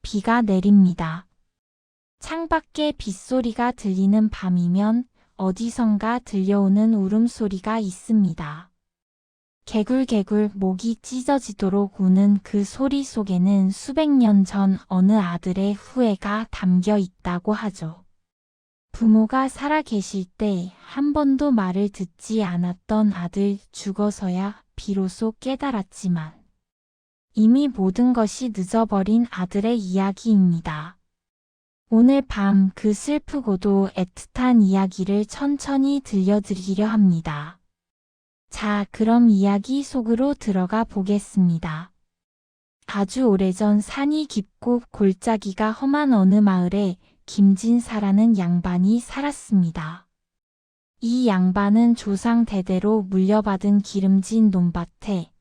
비가 내립니다. 창밖에 빗소리가 들리는 밤이면 어디선가 들려오는 울음소리가 있습니다. 개굴개굴 목이 찢어지도록 우는 그 소리 속에는 수백 년 전 어느 아들의 후회가 담겨 있다고 하죠. 부모가 살아 계실 때 한 번도 말을 듣지 않았던 아들, 죽어서야 비로소 깨달았지만 이미 모든 것이 늦어버린 아들의 이야기입니다. 오늘 밤 그 슬프고도 애틋한 이야기를 천천히 들려드리려 합니다. 자, 그럼 이야기 속으로 들어가 보겠습니다. 아주 오래전 산이 깊고 골짜기가 험한 어느 마을에 김진사라는 양반이 살았습니다. 이 양반은 조상 대대로 물려받은 기름진 논밭에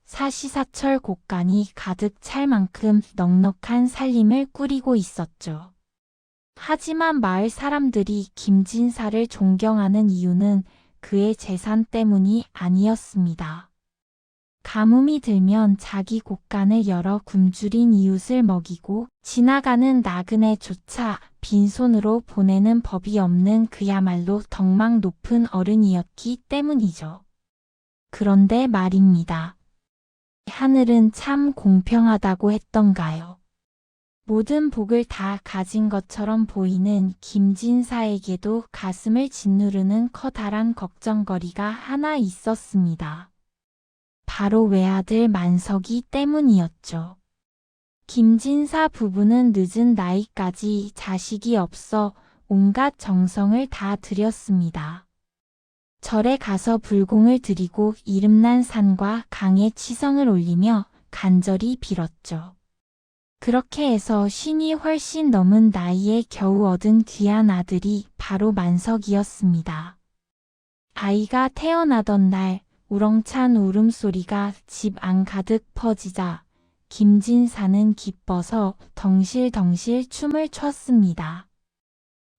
사시사철 곡간이 가득 찰 만큼 넉넉한 살림을 꾸리고 있었죠. 하지만 마을 사람들이 김진사를 존경하는 이유는 그의 재산 때문이 아니었습니다. 가뭄이 들면 자기 곡간을 열어 굶주린 이웃을 먹이고 지나가는 나그네조차 빈손으로 보내는 법이 없는 그야말로 덕망 높은 어른이었기 때문이죠. 그런데 말입니다. 하늘은 참 공평하다고 했던가요? 모든 복을 다 가진 것처럼 보이는 김진사에게도 가슴을 짓누르는 커다란 걱정거리가 하나 있었습니다. 바로 외아들 만석이 때문이었죠. 김진사 부부는 늦은 나이까지 자식이 없어 온갖 정성을 다 들였습니다. 절에 가서 불공을 드리고 이름난 산과 강에 치성을 올리며 간절히 빌었죠. 그렇게 해서 신이 훨씬 넘은 나이에 겨우 얻은 귀한 아들이 바로 만석이었습니다. 아이가 태어나던 날 우렁찬 울음소리가 집 안 가득 퍼지자 김진사는 기뻐서 덩실덩실 춤을 췄습니다.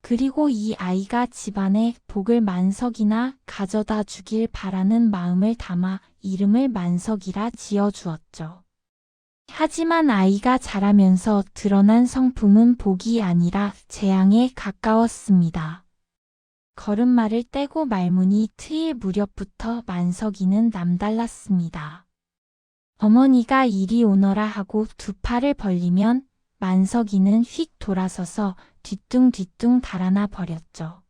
그리고 이 아이가 집안에 복을 만석이나 가져다 주길 바라는 마음을 담아 이름을 만석이라 지어주었죠. 하지만 아이가 자라면서 드러난 성품은 복이 아니라 재앙에 가까웠습니다. 걸음마를 떼고 말문이 트일 무렵부터 만석이는 남달랐습니다. 어머니가 이리 오너라 하고 두 팔을 벌리면 만석이는 휙 돌아서서 뒤뚱뒤뚱 달아나 버렸죠.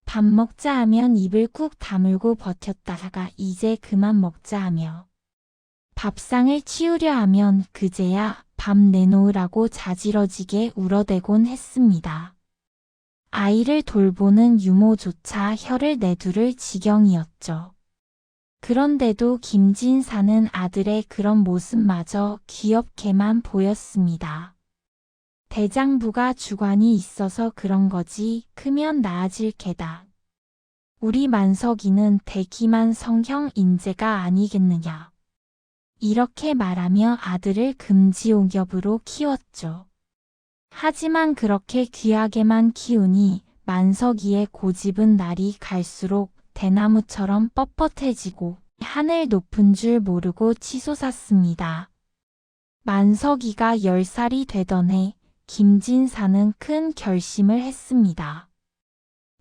밥 먹자 하면 입을 꾹 다물고 버텼다가 이제 그만 먹자 하며 밥상을 치우려 하면 그제야 밥 내놓으라고 자지러지게 울어대곤 했습니다. 아이를 돌보는 유모조차 혀를 내두를 지경이었죠. 그런데도 김진사는 아들의 그런 모습마저 귀엽게만 보였습니다. 대장부가 주관이 있어서 그런 거지 크면 나아질 게다. 우리 만석이는 대기만 성형 인재가 아니겠느냐. 이렇게 말하며 아들을 금지옥엽으로 키웠죠. 하지만 그렇게 귀하게만 키우니 만석이의 고집은 날이 갈수록 대나무처럼 뻣뻣해지고 하늘 높은 줄 모르고 치솟았습니다. 만석이가 10살이 되던 해 김진사는 큰 결심을 했습니다.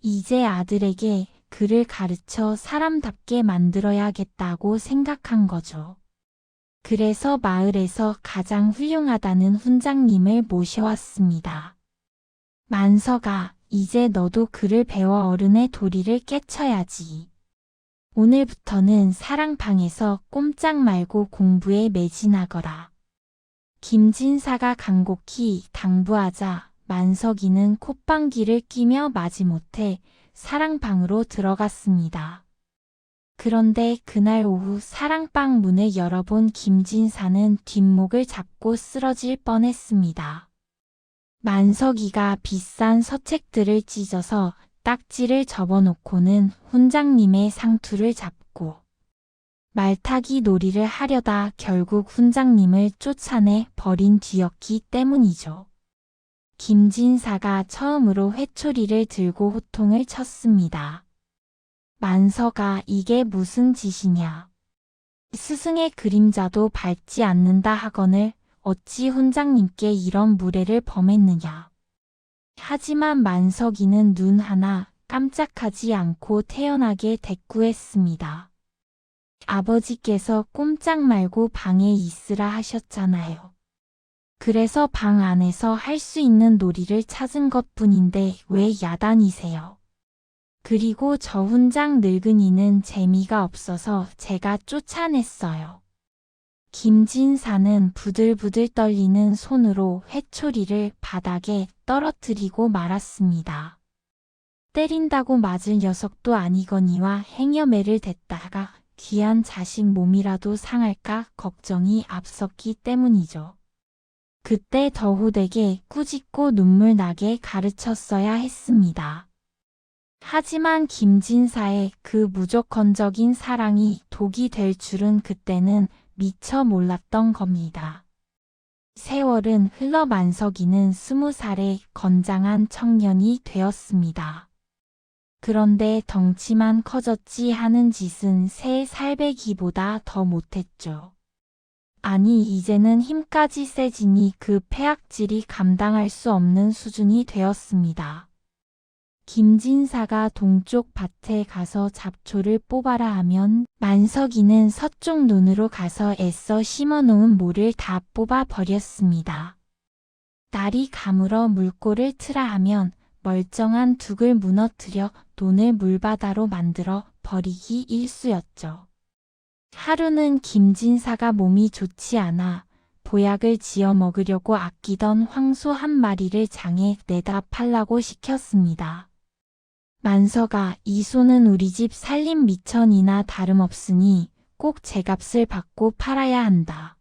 이제 아들에게 글을 가르쳐 사람답게 만들어야겠다고 생각한 거죠. 그래서 마을에서 가장 훌륭하다는 훈장님을 모셔왔습니다. 만석아, 이제 너도 글을 배워 어른의 도리를 깨쳐야지. 오늘부터는 사랑방에서 꼼짝 말고 공부에 매진하거라. 김진사가 간곡히 당부하자 만석이는 콧방귀를 끼며 마지못해 사랑방으로 들어갔습니다. 그런데 그날 오후 사랑방 문을 열어본 김진사는 뒷목을 잡고 쓰러질 뻔했습니다. 만석이가 비싼 서책들을 찢어서 딱지를 접어놓고는 훈장님의 상투를 잡고 말타기 놀이를 하려다 결국 훈장님을 쫓아내 버린 뒤였기 때문이죠. 김진사가 처음으로 회초리를 들고 호통을 쳤습니다. 만석아, 이게 무슨 짓이냐. 스승의 그림자도 밟지 않는다 하거늘 어찌 훈장님께 이런 무례를 범했느냐. 하지만 만석이는 눈 하나 깜짝하지 않고 태연하게 대꾸했습니다. 아버지께서 꼼짝 말고 방에 있으라 하셨잖아요. 그래서 방 안에서 할 수 있는 놀이를 찾은 것뿐인데 왜 야단이세요? 그리고 저 훈장 늙은이는 재미가 없어서 제가 쫓아냈어요. 김진사는 부들부들 떨리는 손으로 회초리를 바닥에 떨어뜨리고 말았습니다. 때린다고 맞을 녀석도 아니거니와 행여매를 댔다가 귀한 자식 몸이라도 상할까 걱정이 앞섰기 때문이죠. 그때 더호되게 꾸짖고 눈물 나게 가르쳤어야 했습니다. 하지만 김진사의 그 무조건적인 사랑이 독이 될 줄은 그때는 미처 몰랐던 겁니다. 세월은 흘러 만석이는 20살의 건장한 청년이 되었습니다. 그런데 덩치만 커졌지 하는 짓은 새 살배기보다 더 못했죠. 아니 이제는 힘까지 세지니 그 폐악질이 감당할 수 없는 수준이 되었습니다. 김진사가 동쪽 밭에 가서 잡초를 뽑아라 하면 만석이는 서쪽 논으로 가서 애써 심어놓은 모를 다 뽑아 버렸습니다. 날이 가물어 물꼬를 트라 하면 멀쩡한 둑을 무너뜨려 논을 물바다로 만들어 버리기 일쑤였죠. 하루는 김진사가 몸이 좋지 않아 보약을 지어 먹으려고 아끼던 황소 한 마리를 장에 내다 팔라고 시켰습니다. 만석아, 이 소는 우리 집 살림 미천이나 다름없으니 꼭 제값을 받고 팔아야 한다.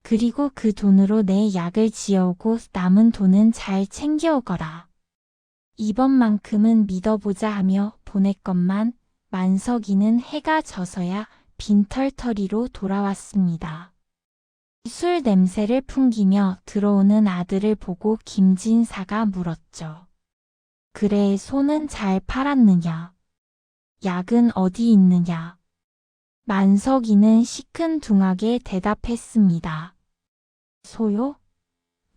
그리고 그 돈으로 내 약을 지어오고 남은 돈은 잘 챙겨오거라. 이번만큼은 믿어보자 하며 보냈건만 만석이는 해가 져서야 빈털터리로 돌아왔습니다. 술 냄새를 풍기며 들어오는 아들을 보고 김진사가 물었죠. 그래, 소는 잘 팔았느냐? 약은 어디 있느냐? 만석이는 시큰둥하게 대답했습니다. 소요?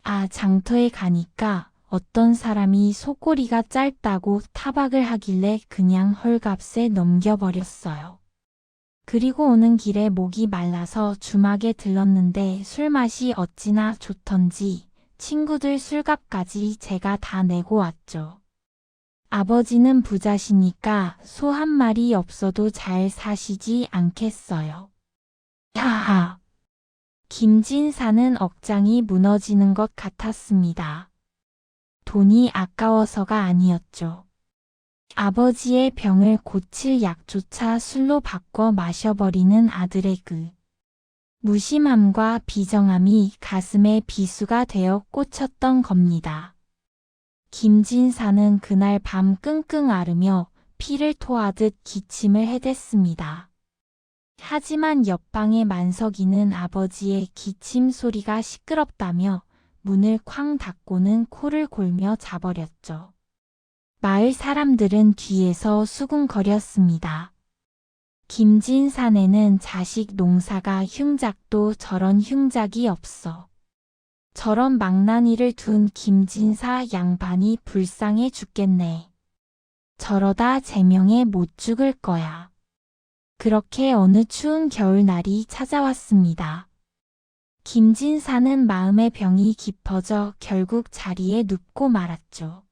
아, 장터에 가니까 어떤 사람이 소꼬리가 짧다고 타박을 하길래 그냥 헐값에 넘겨버렸어요. 그리고 오는 길에 목이 말라서 주막에 들렀는데 술맛이 어찌나 좋던지 친구들 술값까지 제가 다 내고 왔죠. 아버지는 부자시니까 소 한 마리 없어도 잘 사시지 않겠어요. 하하. 김진사는 억장이 무너지는 것 같았습니다. 돈이 아까워서가 아니었죠. 아버지의 병을 고칠 약조차 술로 바꿔 마셔버리는 아들의 그 무심함과 비정함이 가슴에 비수가 되어 꽂혔던 겁니다. 김진사는 그날 밤 끙끙 앓으며 피를 토하듯 기침을 해댔습니다. 하지만 옆방의 만석이는 아버지의 기침 소리가 시끄럽다며 문을 쾅 닫고는 코를 골며 자버렸죠. 마을 사람들은 뒤에서 수군거렸습니다. 김진사네는 자식 농사가 흉작도 저런 흉작이 없어. 저런 망나니를 둔 김진사 양반이 불쌍해 죽겠네. 저러다 제명에 못 죽을 거야. 그렇게 어느 추운 겨울날이 찾아왔습니다. 김진사는 마음의 병이 깊어져 결국 자리에 눕고 말았죠.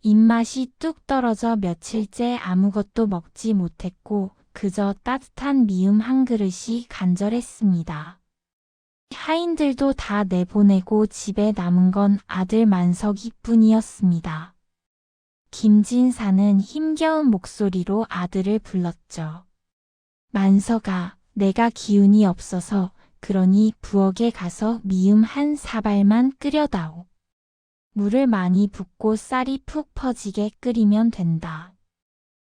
입맛이 뚝 떨어져 며칠째 아무것도 먹지 못했고 그저 따뜻한 미음 한 그릇이 간절했습니다. 하인들도 다 내보내고 집에 남은 건 아들 만석이뿐이었습니다. 김진사는 힘겨운 목소리로 아들을 불렀죠. 만석아, 내가 기운이 없어서 그러니 부엌에 가서 미음 한 사발만 끓여다오. 물을 많이 붓고 쌀이 푹 퍼지게 끓이면 된다.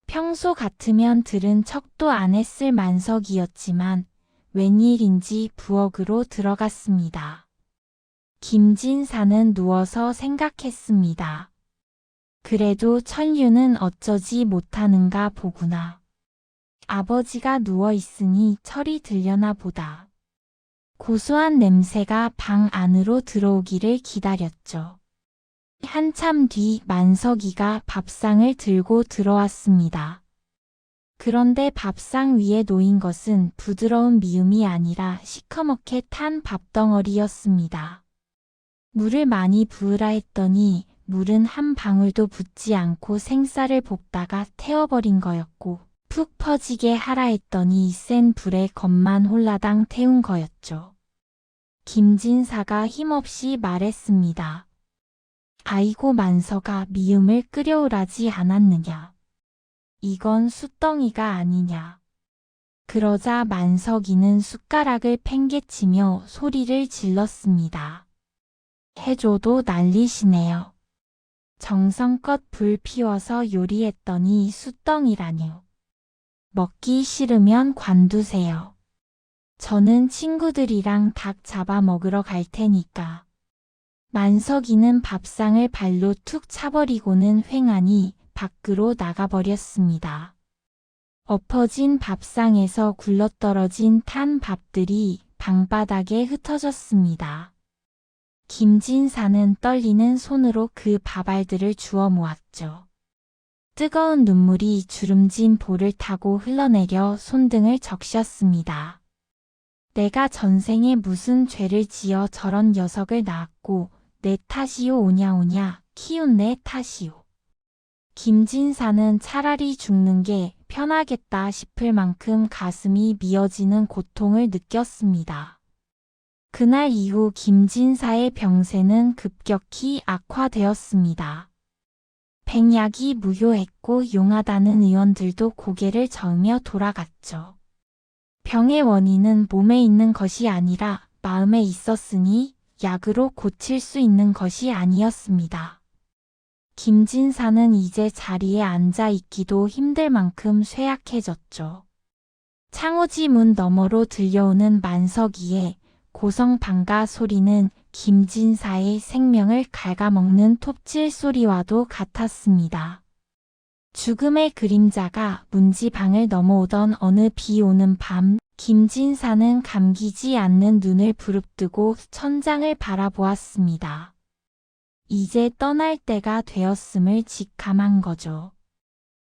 평소 같으면 들은 척도 안 했을 만석이었지만 웬일인지 부엌으로 들어갔습니다. 김진사는 누워서 생각했습니다. 그래도 천류는 어쩌지 못하는가 보구나. 아버지가 누워있으니 철이 들려나 보다. 고소한 냄새가 방 안으로 들어오기를 기다렸죠. 한참 뒤 만석이가 밥상을 들고 들어왔습니다. 그런데 밥상 위에 놓인 것은 부드러운 미음이 아니라 시커멓게 탄 밥덩어리였습니다. 물을 많이 부으라 했더니 물은 한 방울도 붓지 않고 생쌀을 볶다가 태워버린 거였고, 푹 퍼지게 하라 했더니 센 불에 겉만 홀라당 태운 거였죠. 김진사가 힘없이 말했습니다. 아이고 만석아, 미음을 끓여오라지 않았느냐. 이건 숯덩이가 아니냐. 그러자 만석이는 숟가락을 팽개치며 소리를 질렀습니다. 해줘도 난리시네요. 정성껏 불 피워서 요리했더니 숯덩이라뇨. 먹기 싫으면 관두세요. 저는 친구들이랑 닭 잡아 먹으러 갈 테니까. 만석이는 밥상을 발로 툭 차버리고는 횡하니 밖으로 나가버렸습니다. 엎어진 밥상에서 굴러떨어진 탄 밥들이 방바닥에 흩어졌습니다. 김진사는 떨리는 손으로 그 밥알들을 주워 모았죠. 뜨거운 눈물이 주름진 볼을 타고 흘러내려 손등을 적셨습니다. 내가 전생에 무슨 죄를 지어 저런 녀석을 낳았고 내 탓이요 오냐오냐 키운 내 탓이요. 김진사는 차라리 죽는 게 편하겠다 싶을 만큼 가슴이 미어지는 고통을 느꼈습니다. 그날 이후 김진사의 병세는 급격히 악화되었습니다. 백약이 무효했고 용하다는 의원들도 고개를 저으며 돌아갔죠. 병의 원인은 몸에 있는 것이 아니라 마음에 있었으니 약으로 고칠 수 있는 것이 아니었습니다. 김진사는 이제 자리에 앉아 있기도 힘들 만큼 쇠약해졌죠. 창호지 문 너머로 들려오는 만석이의 고성방가 소리는 김진사의 생명을 갉아먹는 톱질 소리와도 같았습니다. 죽음의 그림자가 문지방을 넘어오던 어느 비 오는 밤, 김진사는 감기지 않는 눈을 부릅뜨고 천장을 바라보았습니다. 이제 떠날 때가 되었음을 직감한 거죠.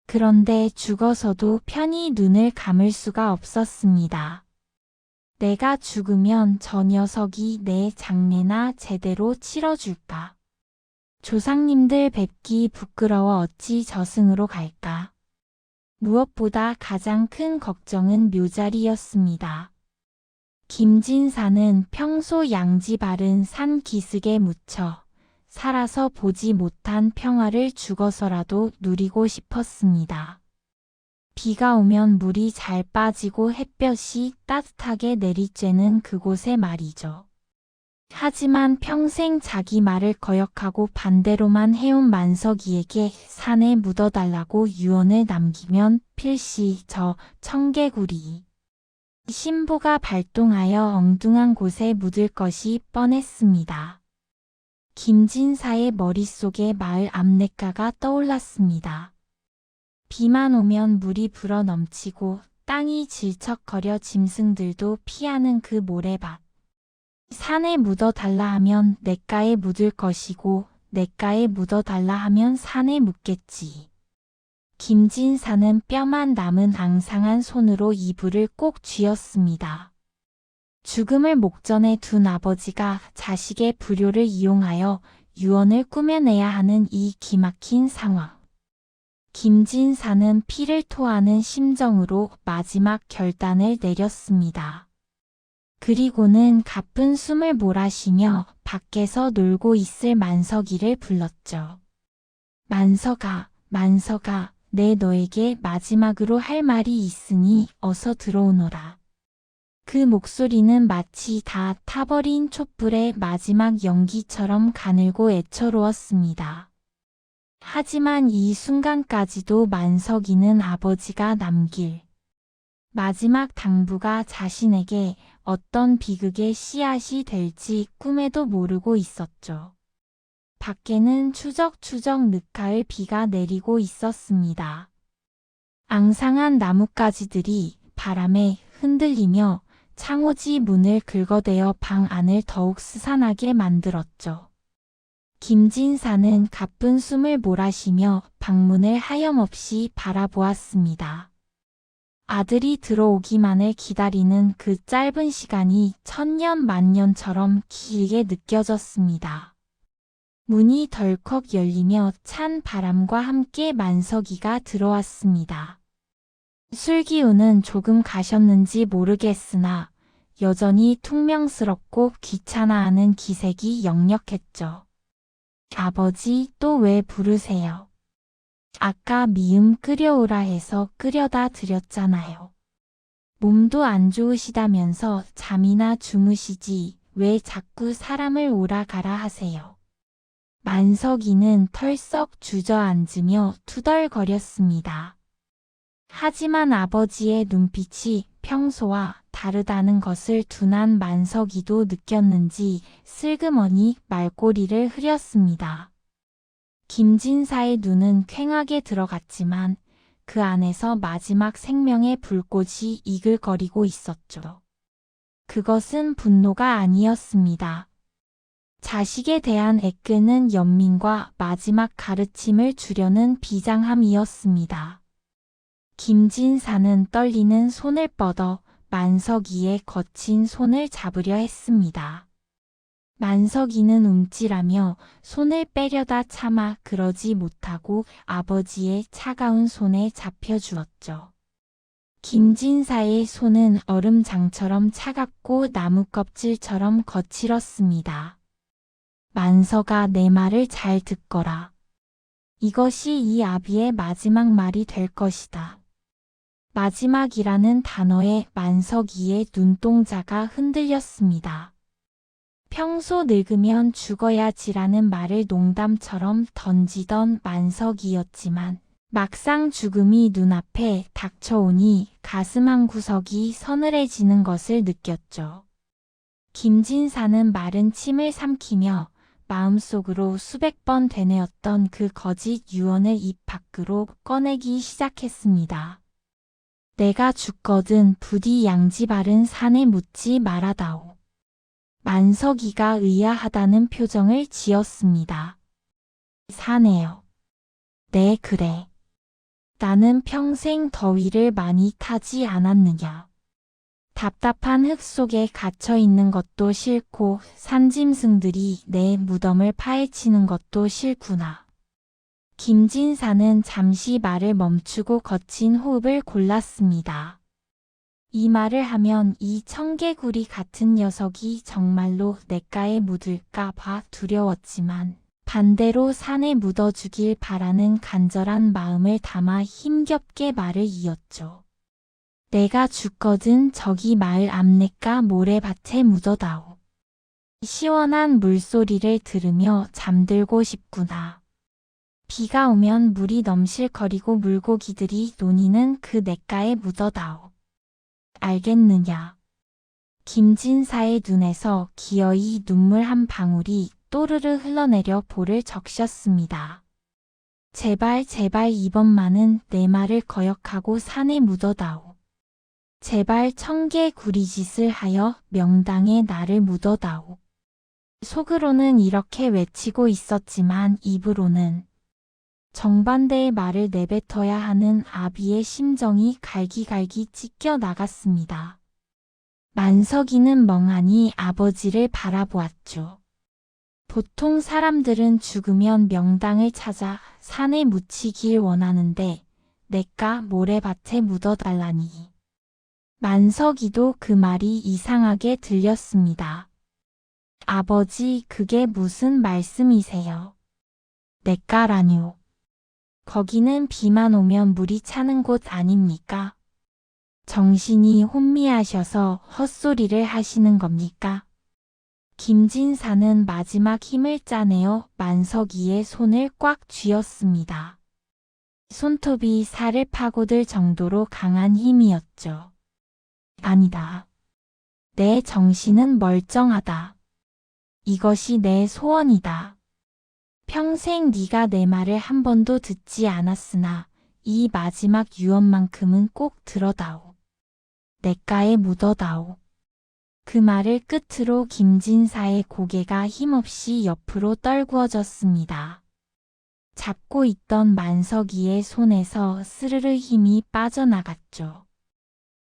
그런데 죽어서도 편히 눈을 감을 수가 없었습니다. 내가 죽으면 저 녀석이 내 장례나 제대로 치러줄까? 조상님들 뵙기 부끄러워 어찌 저승으로 갈까? 무엇보다 가장 큰 걱정은 묘자리였습니다. 김진사는 평소 양지 바른 산 기슭에 묻혀 살아서 보지 못한 평화를 죽어서라도 누리고 싶었습니다. 비가 오면 물이 잘 빠지고 햇볕이 따뜻하게 내리쬐는 그곳에 말이죠. 하지만 평생 자기 말을 거역하고 반대로만 해온 만석이에게 산에 묻어달라고 유언을 남기면 필시 저 청개구리 신보가 발동하여 엉뚱한 곳에 묻을 것이 뻔했습니다. 김진사의 머릿속에 마을 앞냇가가 떠올랐습니다. 비만 오면 물이 불어 넘치고 땅이 질척거려 짐승들도 피하는 그 모래밭. 산에 묻어달라 하면 냇가에 묻을 것이고 냇가에 묻어달라 하면 산에 묻겠지. 김진사는 뼈만 남은 앙상한 손으로 이불을 꼭 쥐었습니다. 죽음을 목전에 둔 아버지가 자식의 불효를 이용하여 유언을 꾸며내야 하는 이 기막힌 상황. 김진사는 피를 토하는 심정으로 마지막 결단을 내렸습니다. 그리고는 가쁜 숨을 몰아쉬며 밖에서 놀고 있을 만석이를 불렀죠. 만석아, 만석아, 내 너에게 마지막으로 할 말이 있으니 어서 들어오너라. 그 목소리는 마치 다 타버린 촛불의 마지막 연기처럼 가늘고 애처로웠습니다. 하지만 이 순간까지도 만석이는 아버지가 남길 마지막 당부가 자신에게 어떤 비극의 씨앗이 될지 꿈에도 모르고 있었죠. 밖에는 추적추적 느까을 비가 내리고 있었습니다. 앙상한 나뭇가지들이 바람에 흔들리며 창호지 문을 긁어대어 방 안을 더욱 스산하게 만들었죠. 김진사는 가쁜 숨을 몰아쉬며 방문을 하염없이 바라보았습니다. 아들이 들어오기만을 기다리는 그 짧은 시간이 천년 만년처럼 길게 느껴졌습니다. 문이 덜컥 열리며 찬 바람과 함께 만석이가 들어왔습니다. 술기운은 조금 가셨는지 모르겠으나 여전히 퉁명스럽고 귀찮아하는 기색이 역력했죠. 아버지, 또 왜 부르세요? 아까 미음 끓여오라 해서 끓여다 드렸잖아요. 몸도 안 좋으시다면서 잠이나 주무시지 왜 자꾸 사람을 오라 가라 하세요. 만석이는 털썩 주저앉으며 투덜거렸습니다. 하지만 아버지의 눈빛이 평소와 다르다는 것을 둔한 만석이도 느꼈는지 슬그머니 말꼬리를 흐렸습니다. 김진사의 눈은 퀭하게 들어갔지만 그 안에서 마지막 생명의 불꽃이 이글거리고 있었죠. 그것은 분노가 아니었습니다. 자식에 대한 애끄는 연민과 마지막 가르침을 주려는 비장함이었습니다. 김진사는 떨리는 손을 뻗어 만석이의 거친 손을 잡으려 했습니다. 만석이는 움찔하며 손을 빼려다 차마 그러지 못하고 아버지의 차가운 손에 잡혀주었죠. 김진사의 손은 얼음장처럼 차갑고 나무껍질처럼 거칠었습니다. 만석아, 내 말을 잘 듣거라. 이것이 이 아비의 마지막 말이 될 것이다. 마지막이라는 단어에 만석이의 눈동자가 흔들렸습니다. 평소 늙으면 죽어야지라는 말을 농담처럼 던지던 만석이었지만 막상 죽음이 눈앞에 닥쳐오니 가슴 한구석이 서늘해지는 것을 느꼈죠. 김진사는 마른 침을 삼키며 마음속으로 수백 번 되뇌었던 그 거짓 유언을 입 밖으로 꺼내기 시작했습니다. 내가 죽거든 부디 양지 바른 산에 묻지 말아다오. 만석이가 의아하다는 표정을 지었습니다. 사네요. 네, 그래. 나는 평생 더위를 많이 타지 않았느냐. 답답한 흙 속에 갇혀 있는 것도 싫고 산짐승들이 내 무덤을 파헤치는 것도 싫구나. 김진사는 잠시 말을 멈추고 거친 호흡을 골랐습니다. 이 말을 하면 이 청개구리 같은 녀석이 정말로 냇가에 묻을까 봐 두려웠지만 반대로 산에 묻어주길 바라는 간절한 마음을 담아 힘겹게 말을 이었죠. 내가 죽거든 저기 마을 앞냇가 모래밭에 묻어다오. 시원한 물소리를 들으며 잠들고 싶구나. 비가 오면 물이 넘실거리고 물고기들이 노니는 그 냇가에 묻어다오. 알겠느냐. 김진사의 눈에서 기어이 눈물 한 방울이 또르르 흘러내려 볼을 적셨습니다. 제발 제발 이번만은 내 말을 거역하고 산에 묻어다오. 제발 청개구리짓을 하여 명당에 나를 묻어다오. 속으로는 이렇게 외치고 있었지만 입으로는 정반대의 말을 내뱉어야 하는 아비의 심정이 갈기갈기 찢겨 나갔습니다. 만석이는 멍하니 아버지를 바라보았죠. 보통 사람들은 죽으면 명당을 찾아 산에 묻히길 원하는데 냇가 모래밭에 묻어달라니. 만석이도 그 말이 이상하게 들렸습니다. 아버지, 그게 무슨 말씀이세요? 냇가라뇨. 거기는 비만 오면 물이 차는 곳 아닙니까? 정신이 혼미하셔서 헛소리를 하시는 겁니까? 김진사는 마지막 힘을 짜내어 만석이의 손을 꽉 쥐었습니다. 손톱이 살을 파고들 정도로 강한 힘이었죠. 아니다. 내 정신은 멀쩡하다. 이것이 내 소원이다. 평생 네가 내 말을 한 번도 듣지 않았으나 이 마지막 유언만큼은 꼭 들어다오. 냇가에 묻어다오. 그 말을 끝으로 김진사의 고개가 힘없이 옆으로 떨구어졌습니다. 잡고 있던 만석이의 손에서 스르르 힘이 빠져나갔죠.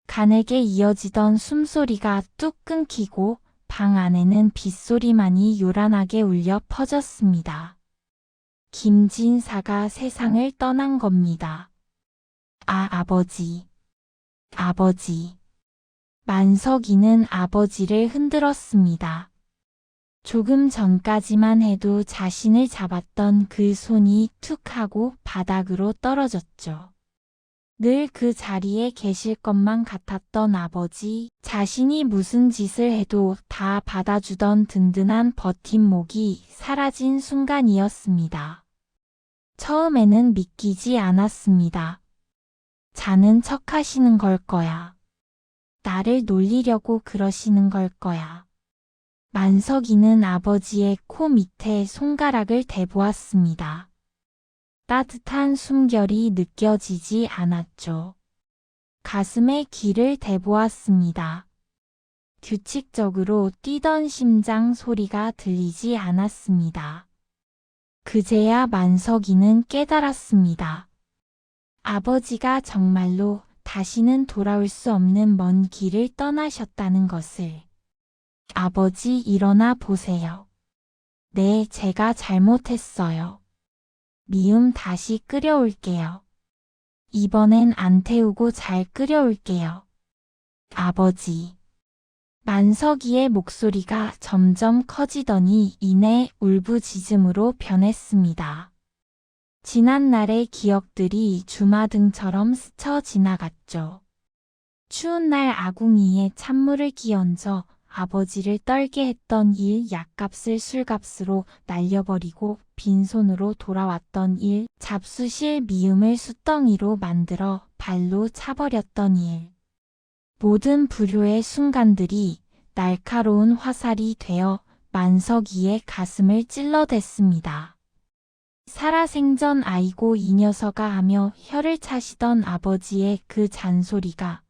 간에게 이어지던 숨소리가 뚝 끊기고 방 안에는 빗소리만이 요란하게 울려 퍼졌습니다. 김진사가 세상을 떠난 겁니다. 아버지. 아버지. 만석이는 아버지를 흔들었습니다. 조금 전까지만 해도 자신을 잡았던 그 손이 툭 하고 바닥으로 떨어졌죠. 늘 그 자리에 계실 것만 같았던 아버지, 자신이 무슨 짓을 해도 다 받아주던 든든한 버팀목이 사라진 순간이었습니다. 처음에는 믿기지 않았습니다. 자는 척 하시는 걸 거야. 나를 놀리려고 그러시는 걸 거야. 만석이는 아버지의 코 밑에 손가락을 대보았습니다. 따뜻한 숨결이 느껴지지 않았죠. 가슴에 귀를 대보았습니다. 규칙적으로 뛰던 심장 소리가 들리지 않았습니다. 그제야 만석이는 깨달았습니다. 아버지가 정말로 다시는 돌아올 수 없는 먼 길을 떠나셨다는 것을. 아버지, 일어나 보세요. 네, 제가 잘못했어요. 미음 다시 끓여올게요. 이번엔 안 태우고 잘 끓여올게요. 아버지. 만석이의 목소리가 점점 커지더니 이내 울부짖음으로 변했습니다. 지난날의 기억들이 주마등처럼 스쳐 지나갔죠. 추운 날 아궁이에 찬물을 끼얹어 아버지를 떨게 했던 일, 약값을 술값으로 날려버리고 빈손으로 돌아왔던 일, 잡수실 미음을 숫덩이로 만들어 발로 차버렸던 일. 모든 불효의 순간들이 날카로운 화살이 되어 만석이의 가슴을 찔러댔습니다. 살아생전 아이고 이 녀석아 하며 혀를 차시던 아버지의 그 잔소리가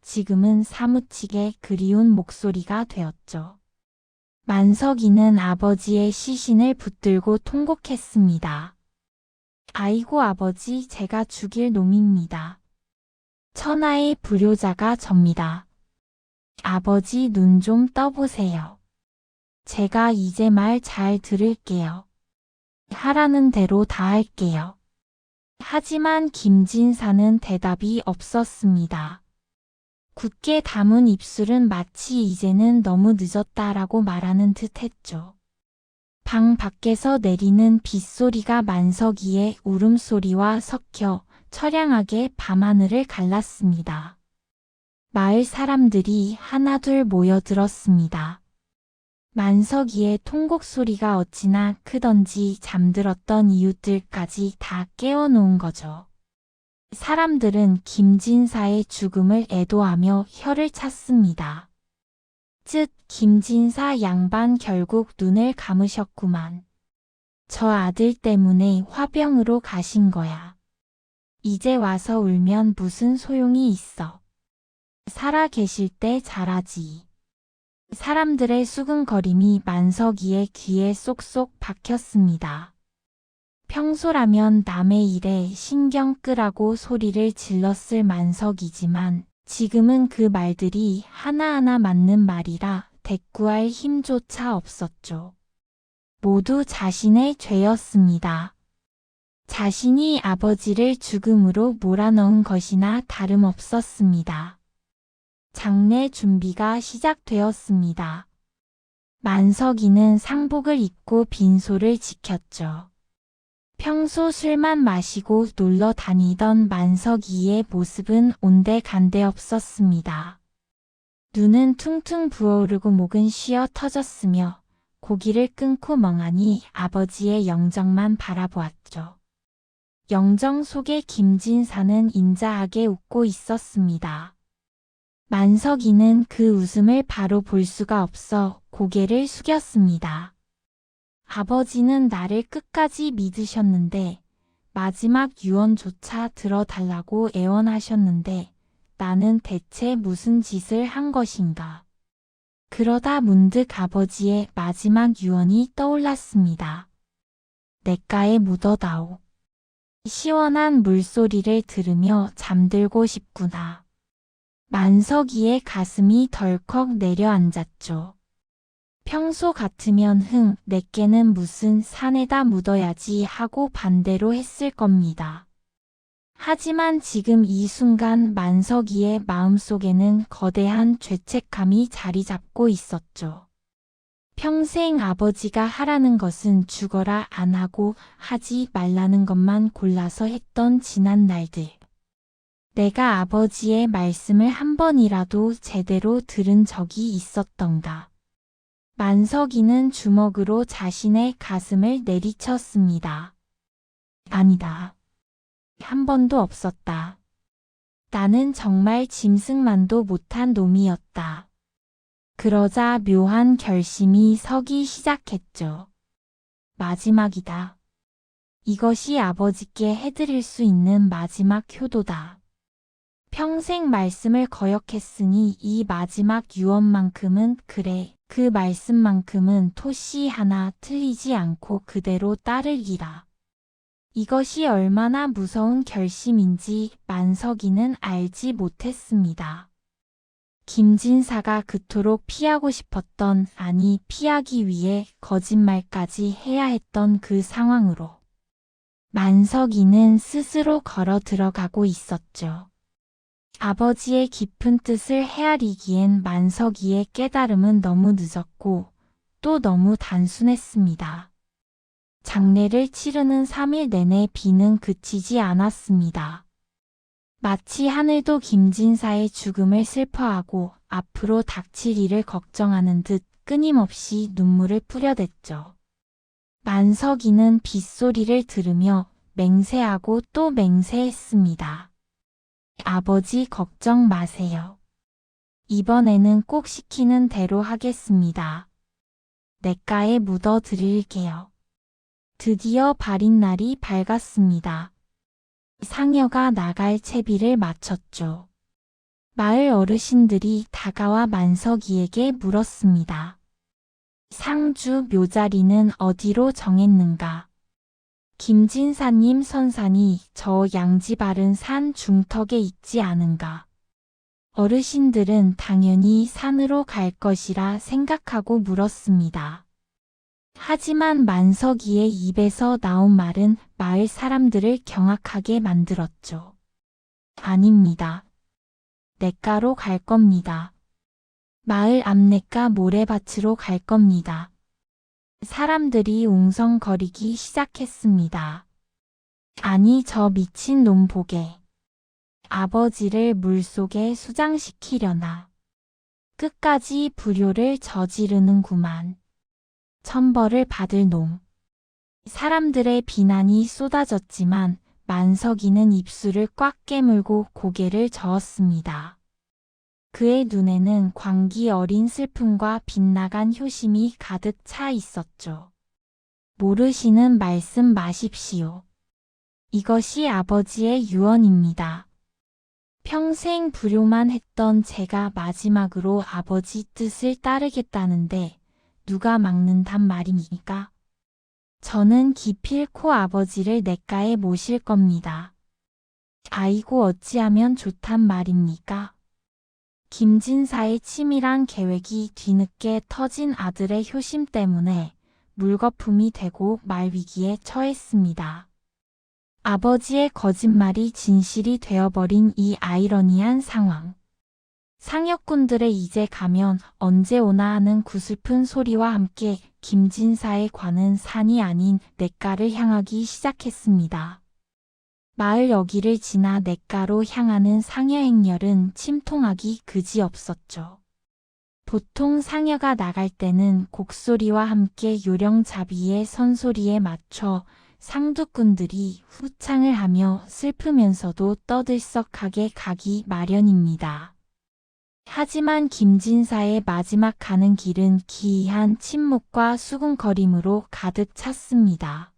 지금은 사무치게 그리운 목소리가 되었죠. 만석이는 아버지의 시신을 붙들고 통곡했습니다. 아이고 아버지, 제가 죽일 놈입니다. 천하의 불효자가 접니다. 아버지, 눈 좀 떠보세요. 제가 이제 말 잘 들을게요. 하라는 대로 다 할게요. 하지만 김진사는 대답이 없었습니다. 굳게 담은 입술은 마치 이제는 너무 늦었다라고 말하는 듯 했죠. 방 밖에서 내리는 빗소리가 만석이의 울음소리와 섞여 처량하게 밤하늘을 갈랐습니다. 마을 사람들이 하나둘 모여들었습니다. 만석이의 통곡 소리가 어찌나 크던지 잠들었던 이웃들까지 다 깨워놓은 거죠. 사람들은 김진사의 죽음을 애도하며 혀를 찼습니다. 쯧, 김진사 양반 결국 눈을 감으셨구만. 저 아들 때문에 화병으로 가신 거야. 이제 와서 울면 무슨 소용이 있어. 살아 계실 때 잘하지. 사람들의 수근거림이 만석이의 귀에 쏙쏙 박혔습니다. 평소라면 남의 일에 신경 끄라고 소리를 질렀을 만석이지만 지금은 그 말들이 하나하나 맞는 말이라 대꾸할 힘조차 없었죠. 모두 자신의 죄였습니다. 자신이 아버지를 죽음으로 몰아넣은 것이나 다름없었습니다. 장례 준비가 시작되었습니다. 만석이는 상복을 입고 빈소를 지켰죠. 평소 술만 마시고 놀러 다니던 만석이의 모습은 온데간데 없었습니다. 눈은 퉁퉁 부어오르고 목은 쉬어 터졌으며 고기를 끊고 멍하니 아버지의 영정만 바라보았죠. 영정 속에 김진사는 인자하게 웃고 있었습니다. 만석이는 그 웃음을 바로 볼 수가 없어 고개를 숙였습니다. 아버지는 나를 끝까지 믿으셨는데 마지막 유언조차 들어달라고 애원하셨는데 나는 대체 무슨 짓을 한 것인가. 그러다 문득 아버지의 마지막 유언이 떠올랐습니다. 냇가에 묻어다오. 시원한 물소리를 들으며 잠들고 싶구나. 만석이의 가슴이 덜컥 내려앉았죠. 평소 같으면 내게는 무슨 산에다 묻어야지 하고 반대로 했을 겁니다. 하지만 지금 이 순간 만석이의 마음속에는 거대한 죄책감이 자리 잡고 있었죠. 평생 아버지가 하라는 것은 죽어라 안 하고 하지 말라는 것만 골라서 했던 지난 날들. 내가 아버지의 말씀을 한 번이라도 제대로 들은 적이 있었던가. 만석이는 주먹으로 자신의 가슴을 내리쳤습니다. 아니다. 한 번도 없었다. 나는 정말 짐승만도 못한 놈이었다. 그러자 묘한 결심이 서기 시작했죠. 마지막이다. 이것이 아버지께 해드릴 수 있는 마지막 효도다. 평생 말씀을 거역했으니 이 마지막 유언만큼은 그 말씀만큼은 토시 하나 틀리지 않고 그대로 따르기라. 이것이 얼마나 무서운 결심인지 만석이는 알지 못했습니다. 김진사가 그토록 피하고 싶었던, 아니 피하기 위해 거짓말까지 해야 했던 그 상황으로 만석이는 스스로 걸어 들어가고 있었죠. 아버지의 깊은 뜻을 헤아리기엔 만석이의 깨달음은 너무 늦었고 또 너무 단순했습니다. 장례를 치르는 3일 내내 비는 그치지 않았습니다. 마치 하늘도 김진사의 죽음을 슬퍼하고 앞으로 닥칠 일을 걱정하는 듯 끊임없이 눈물을 뿌려댔죠. 만석이는 빗소리를 들으며 맹세하고 또 맹세했습니다. 아버지 걱정 마세요. 이번에는 꼭 시키는 대로 하겠습니다. 냇가에 묻어 드릴게요. 드디어 발인 날이 밝았습니다. 상여가 나갈 채비를 마쳤죠. 마을 어르신들이 다가와 만석이에게 물었습니다. 상주 묘자리는 어디로 정했는가? 김진사님 선산이 저 양지 바른 산 중턱에 있지 않은가? 어르신들은 당연히 산으로 갈 것이라 생각하고 물었습니다. 하지만 만석이의 입에서 나온 말은 마을 사람들을 경악하게 만들었죠. 아닙니다. 냇가로 갈 겁니다. 마을 앞 냇가 모래밭으로 갈 겁니다. 사람들이 웅성거리기 시작했습니다. 아니 저 미친 놈 보게. 아버지를 물속에 수장시키려나. 끝까지 불효를 저지르는구만. 천벌을 받을 놈. 사람들의 비난이 쏟아졌지만 만석이는 입술을 꽉 깨물고 고개를 저었습니다. 그의 눈에는 광기 어린 슬픔과 빗나간 효심이 가득 차 있었죠. 모르시는 말씀 마십시오. 이것이 아버지의 유언입니다. 평생 불효만 했던 제가 마지막으로 아버지 뜻을 따르겠다는데 누가 막는단 말입니까? 저는 기필코 아버지를 냇가에 모실 겁니다. 아이고 어찌하면 좋단 말입니까? 김진사의 치밀한 계획이 뒤늦게 터진 아들의 효심 때문에 물거품이 되고 말위기에 처했습니다. 아버지의 거짓말이 진실이 되어버린 이 아이러니한 상황. 상역군들의 이제 가면 언제 오나 하는 구슬픈 소리와 함께 김진사의 관은 산이 아닌 냇가를 향하기 시작했습니다. 마을 여기를 지나 냇가로 향하는 상여 행렬은 침통하기 그지없었죠. 보통 상여가 나갈 때는 곡소리와 함께 요령잡이의 선소리에 맞춰 상두꾼들이 후창을 하며 슬프면서도 떠들썩하게 가기 마련입니다. 하지만 김진사의 마지막 가는 길은 기이한 침묵과 수군거림으로 가득 찼습니다.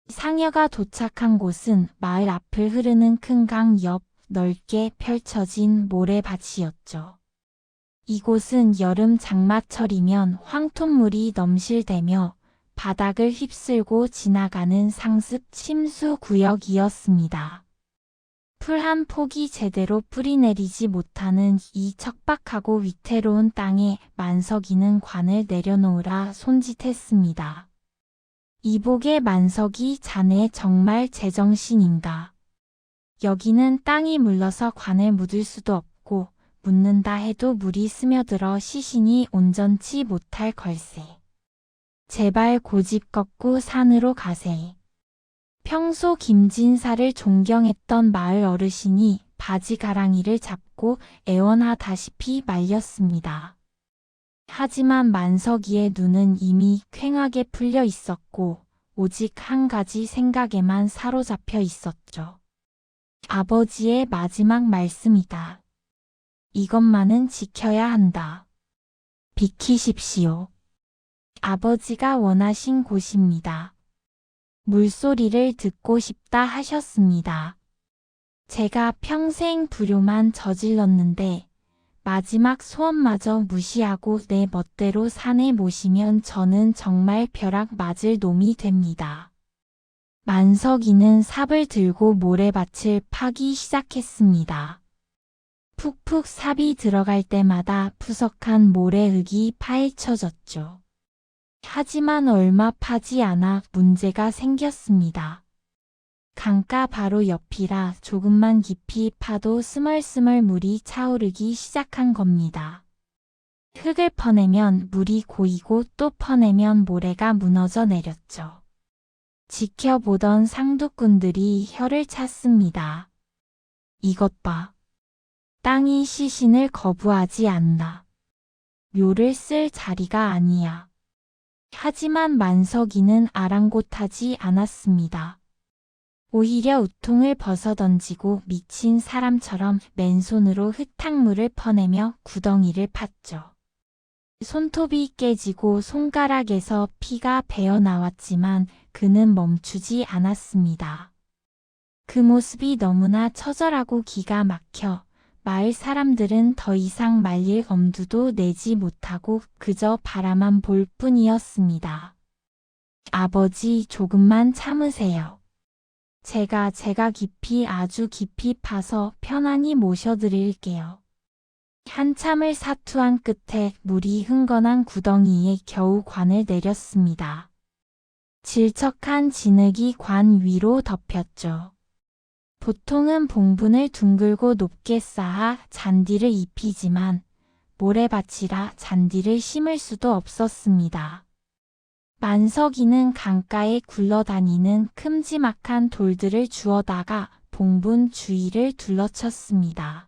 상여가 도착한 곳은 마을 앞을 흐르는 큰 강 옆 넓게 펼쳐진 모래밭이었죠. 이곳은 여름 장마철이면 황토물이 넘실대며 바닥을 휩쓸고 지나가는 상습 침수 구역이었습니다. 풀 한 폭이 제대로 뿌리내리지 못하는 이 척박하고 위태로운 땅에 만석이는 관을 내려놓으라 손짓했습니다. 이복의 만석이 자네 정말 제정신인가? 여기는 땅이 물러서 관을 묻을 수도 없고 묻는다 해도 물이 스며들어 시신이 온전치 못할 걸세. 제발 고집 꺾고 산으로 가세. 평소 김진사를 존경했던 마을 어르신이 바지가랑이를 잡고 애원하다시피 말렸습니다. 하지만 만석이의 눈은 이미 퀭하게 풀려 있었고 오직 한 가지 생각에만 사로잡혀 있었죠. 아버지의 마지막 말씀이다. 이것만은 지켜야 한다. 비키십시오. 아버지가 원하신 곳입니다. 물소리를 듣고 싶다 하셨습니다. 제가 평생 불효만 저질렀는데 마지막 소원마저 무시하고 내 멋대로 산에 모시면 저는 정말 벼락 맞을 놈이 됩니다. 만석이는 삽을 들고 모래밭을 파기 시작했습니다. 푹푹 삽이 들어갈 때마다 푸석한 모래흙이 파헤쳐졌죠. 하지만 얼마 파지 않아 문제가 생겼습니다. 강가 바로 옆이라 조금만 깊이 파도 스멀스멀 물이 차오르기 시작한 겁니다. 흙을 퍼내면 물이 고이고 또 퍼내면 모래가 무너져 내렸죠. 지켜보던 상두꾼들이 혀를 찼습니다. 이것 봐. 땅이 시신을 거부하지 않나. 묘를 쓸 자리가 아니야. 하지만 만석이는 아랑곳하지 않았습니다. 오히려 우통을 벗어던지고 미친 사람처럼 맨손으로 흙탕물을 퍼내며 구덩이를 팠죠. 손톱이 깨지고 손가락에서 피가 배어 나왔지만 그는 멈추지 않았습니다. 그 모습이 너무나 처절하고 기가 막혀 마을 사람들은 더 이상 말릴 엄두도 내지 못하고 그저 바라만 볼 뿐이었습니다. 아버지, 조금만 참으세요. 제가 깊이 아주 깊이 파서 편안히 모셔드릴게요. 한참을 사투한 끝에 물이 흥건한 구덩이에 겨우 관을 내렸습니다. 질척한 진흙이 관 위로 덮였죠. 보통은 봉분을 둥글고 높게 쌓아 잔디를 입히지만 모래밭이라 잔디를 심을 수도 없었습니다. 만석이는 강가에 굴러다니는 큼지막한 돌들을 주워다가 봉분 주위를 둘러쳤습니다.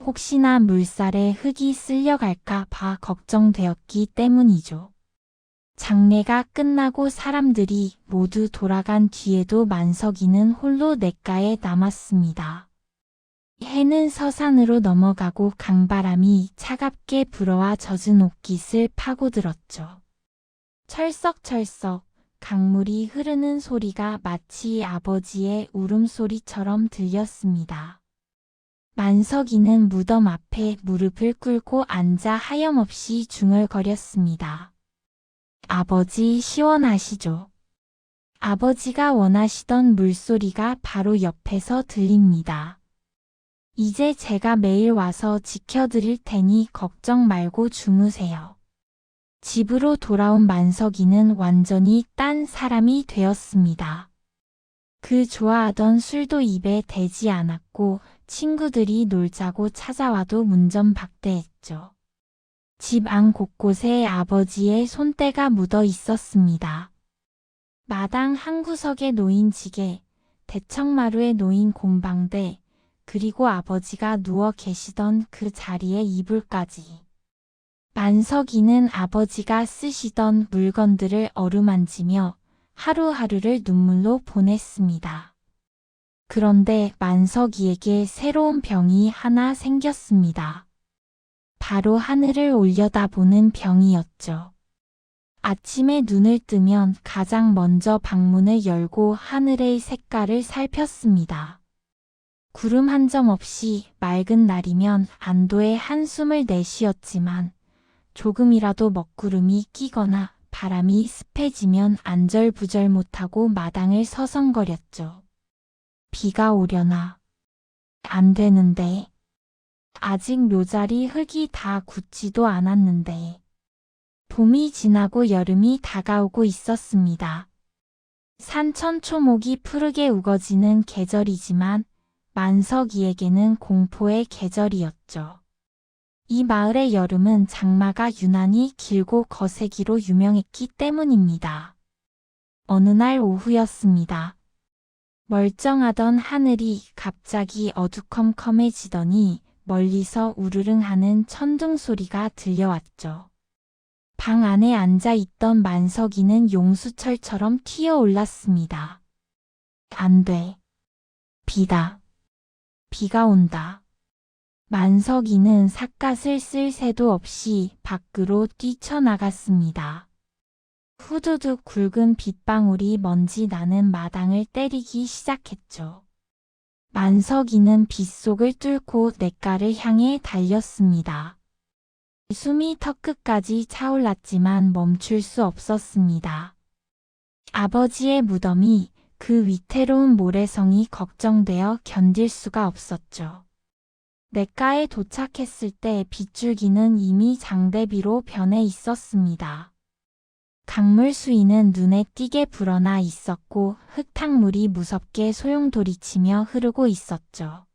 혹시나 물살에 흙이 쓸려갈까 봐 걱정되었기 때문이죠. 장례가 끝나고 사람들이 모두 돌아간 뒤에도 만석이는 홀로 냇가에 남았습니다. 해는 서산으로 넘어가고 강바람이 차갑게 불어와 젖은 옷깃을 파고들었죠. 철썩철썩 강물이 흐르는 소리가 마치 아버지의 울음소리처럼 들렸습니다. 만석이는 무덤 앞에 무릎을 꿇고 앉아 하염없이 중얼거렸습니다. 아버지, 시원하시죠? 아버지가 원하시던 물소리가 바로 옆에서 들립니다. 이제 제가 매일 와서 지켜드릴 테니 걱정 말고 주무세요. 집으로 돌아온 만석이는 완전히 딴 사람이 되었습니다. 그 좋아하던 술도 입에 대지 않았고 친구들이 놀자고 찾아와도 문전박대했죠. 집 안 곳곳에 아버지의 손때가 묻어 있었습니다. 마당 한 구석에 놓인 지게, 대청마루에 놓인 곰방대, 그리고 아버지가 누워 계시던 그 자리의 이불까지. 만석이는 아버지가 쓰시던 물건들을 어루만지며 하루하루를 눈물로 보냈습니다. 그런데 만석이에게 새로운 병이 하나 생겼습니다. 바로 하늘을 올려다보는 병이었죠. 아침에 눈을 뜨면 가장 먼저 방문을 열고 하늘의 색깔을 살폈습니다. 구름 한 점 없이 맑은 날이면 안도의 한숨을 내쉬었지만 조금이라도 먹구름이 끼거나 바람이 습해지면 안절부절 못하고 마당을 서성거렸죠. 비가 오려나. 안 되는데. 아직 묘자리 흙이 다 굳지도 않았는데. 봄이 지나고 여름이 다가오고 있었습니다. 산천초목이 푸르게 우거지는 계절이지만 만석이에게는 공포의 계절이었죠. 이 마을의 여름은 장마가 유난히 길고 거세기로 유명했기 때문입니다. 어느 날 오후였습니다. 멀쩡하던 하늘이 갑자기 어두컴컴해지더니 멀리서 우르릉 하는 천둥 소리가 들려왔죠. 방 안에 앉아 있던 만석이는 용수철처럼 튀어올랐습니다. 안 돼. 비다. 비가 온다. 만석이는 삿갓을 쓸 새도 없이 밖으로 뛰쳐나갔습니다. 후두둑 굵은 빗방울이 먼지 나는 마당을 때리기 시작했죠. 만석이는 빗속을 뚫고 냇가를 향해 달렸습니다. 숨이 턱끝까지 차올랐지만 멈출 수 없었습니다. 아버지의 무덤이 그 위태로운 모래성이 걱정되어 견딜 수가 없었죠. 냇가에 도착했을 때 빗줄기는 이미 장대비로 변해 있었습니다. 강물 수위는 눈에 띄게 불어나 있었고 흙탕물이 무섭게 소용돌이치며 흐르고 있었죠.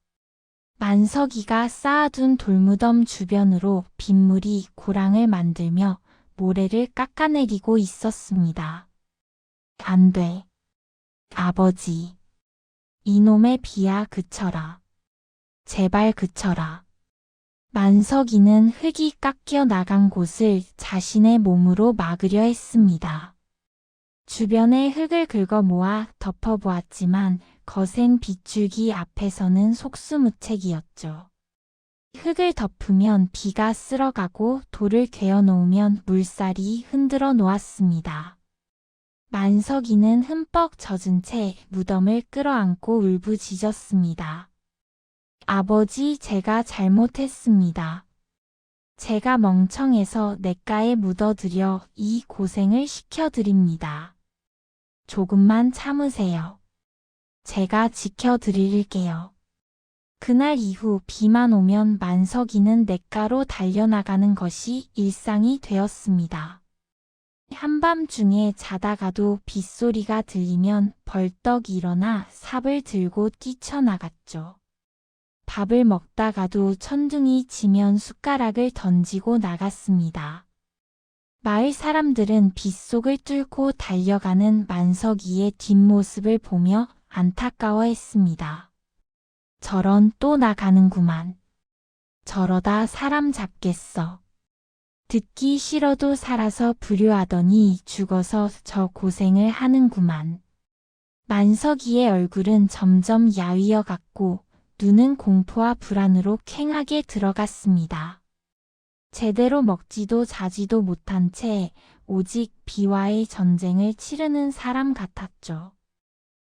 만석이가 쌓아둔 돌무덤 주변으로 빗물이 고랑을 만들며 모래를 깎아내리고 있었습니다. 안 돼. 아버지. 이놈의 비야 그쳐라. 제발 그쳐라. 만석이는 흙이 깎여 나간 곳을 자신의 몸으로 막으려 했습니다. 주변의 흙을 긁어 모아 덮어보았지만 거센 빗줄기 앞에서는 속수무책이었죠. 흙을 덮으면 비가 쓸어가고 돌을 괴어 놓으면 물살이 흔들어 놓았습니다. 만석이는 흠뻑 젖은 채 무덤을 끌어안고 울부짖었습니다. 아버지, 제가 잘못했습니다. 제가 멍청해서 냇가에 묻어들여 이 고생을 시켜드립니다. 조금만 참으세요. 제가 지켜드릴게요. 그날 이후 비만 오면 만석이는 냇가로 달려나가는 것이 일상이 되었습니다. 한밤중에 자다가도 빗소리가 들리면 벌떡 일어나 삽을 들고 뛰쳐나갔죠. 밥을 먹다가도 천둥이 치면 숟가락을 던지고 나갔습니다. 마을 사람들은 빗속을 뚫고 달려가는 만석이의 뒷모습을 보며 안타까워했습니다. 저런 또 나가는구만. 저러다 사람 잡겠어. 듣기 싫어도 살아서 불효하더니 죽어서 저 고생을 하는구만. 만석이의 얼굴은 점점 야위어 갔고 눈은 공포와 불안으로 퀭하게 들어갔습니다. 제대로 먹지도 자지도 못한 채 오직 비와의 전쟁을 치르는 사람 같았죠.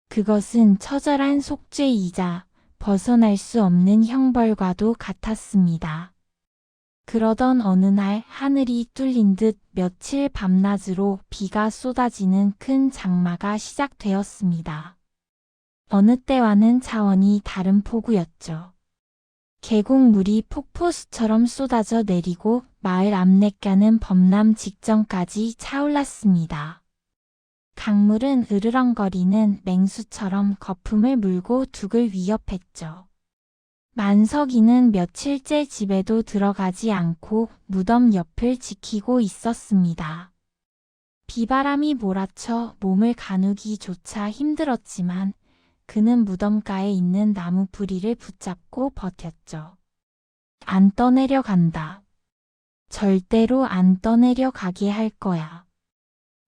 그것은 처절한 속죄이자 벗어날 수 없는 형벌과도 같았습니다. 그러던 어느 날 하늘이 뚫린 듯 며칠 밤낮으로 비가 쏟아지는 큰 장마가 시작되었습니다. 어느 때와는 차원이 다른 폭우였죠. 계곡물이 폭포수처럼 쏟아져 내리고 마을 앞냇가는 범람 직전까지 차올랐습니다. 강물은 으르렁거리는 맹수처럼 거품을 물고 둑을 위협했죠. 만석이는 며칠째 집에도 들어가지 않고 무덤 옆을 지키고 있었습니다. 비바람이 몰아쳐 몸을 가누기조차 힘들었지만 그는 무덤가에 있는 나무 뿌리를 붙잡고 버텼죠. 안 떠내려 간다. 절대로 안 떠내려 가게 할 거야.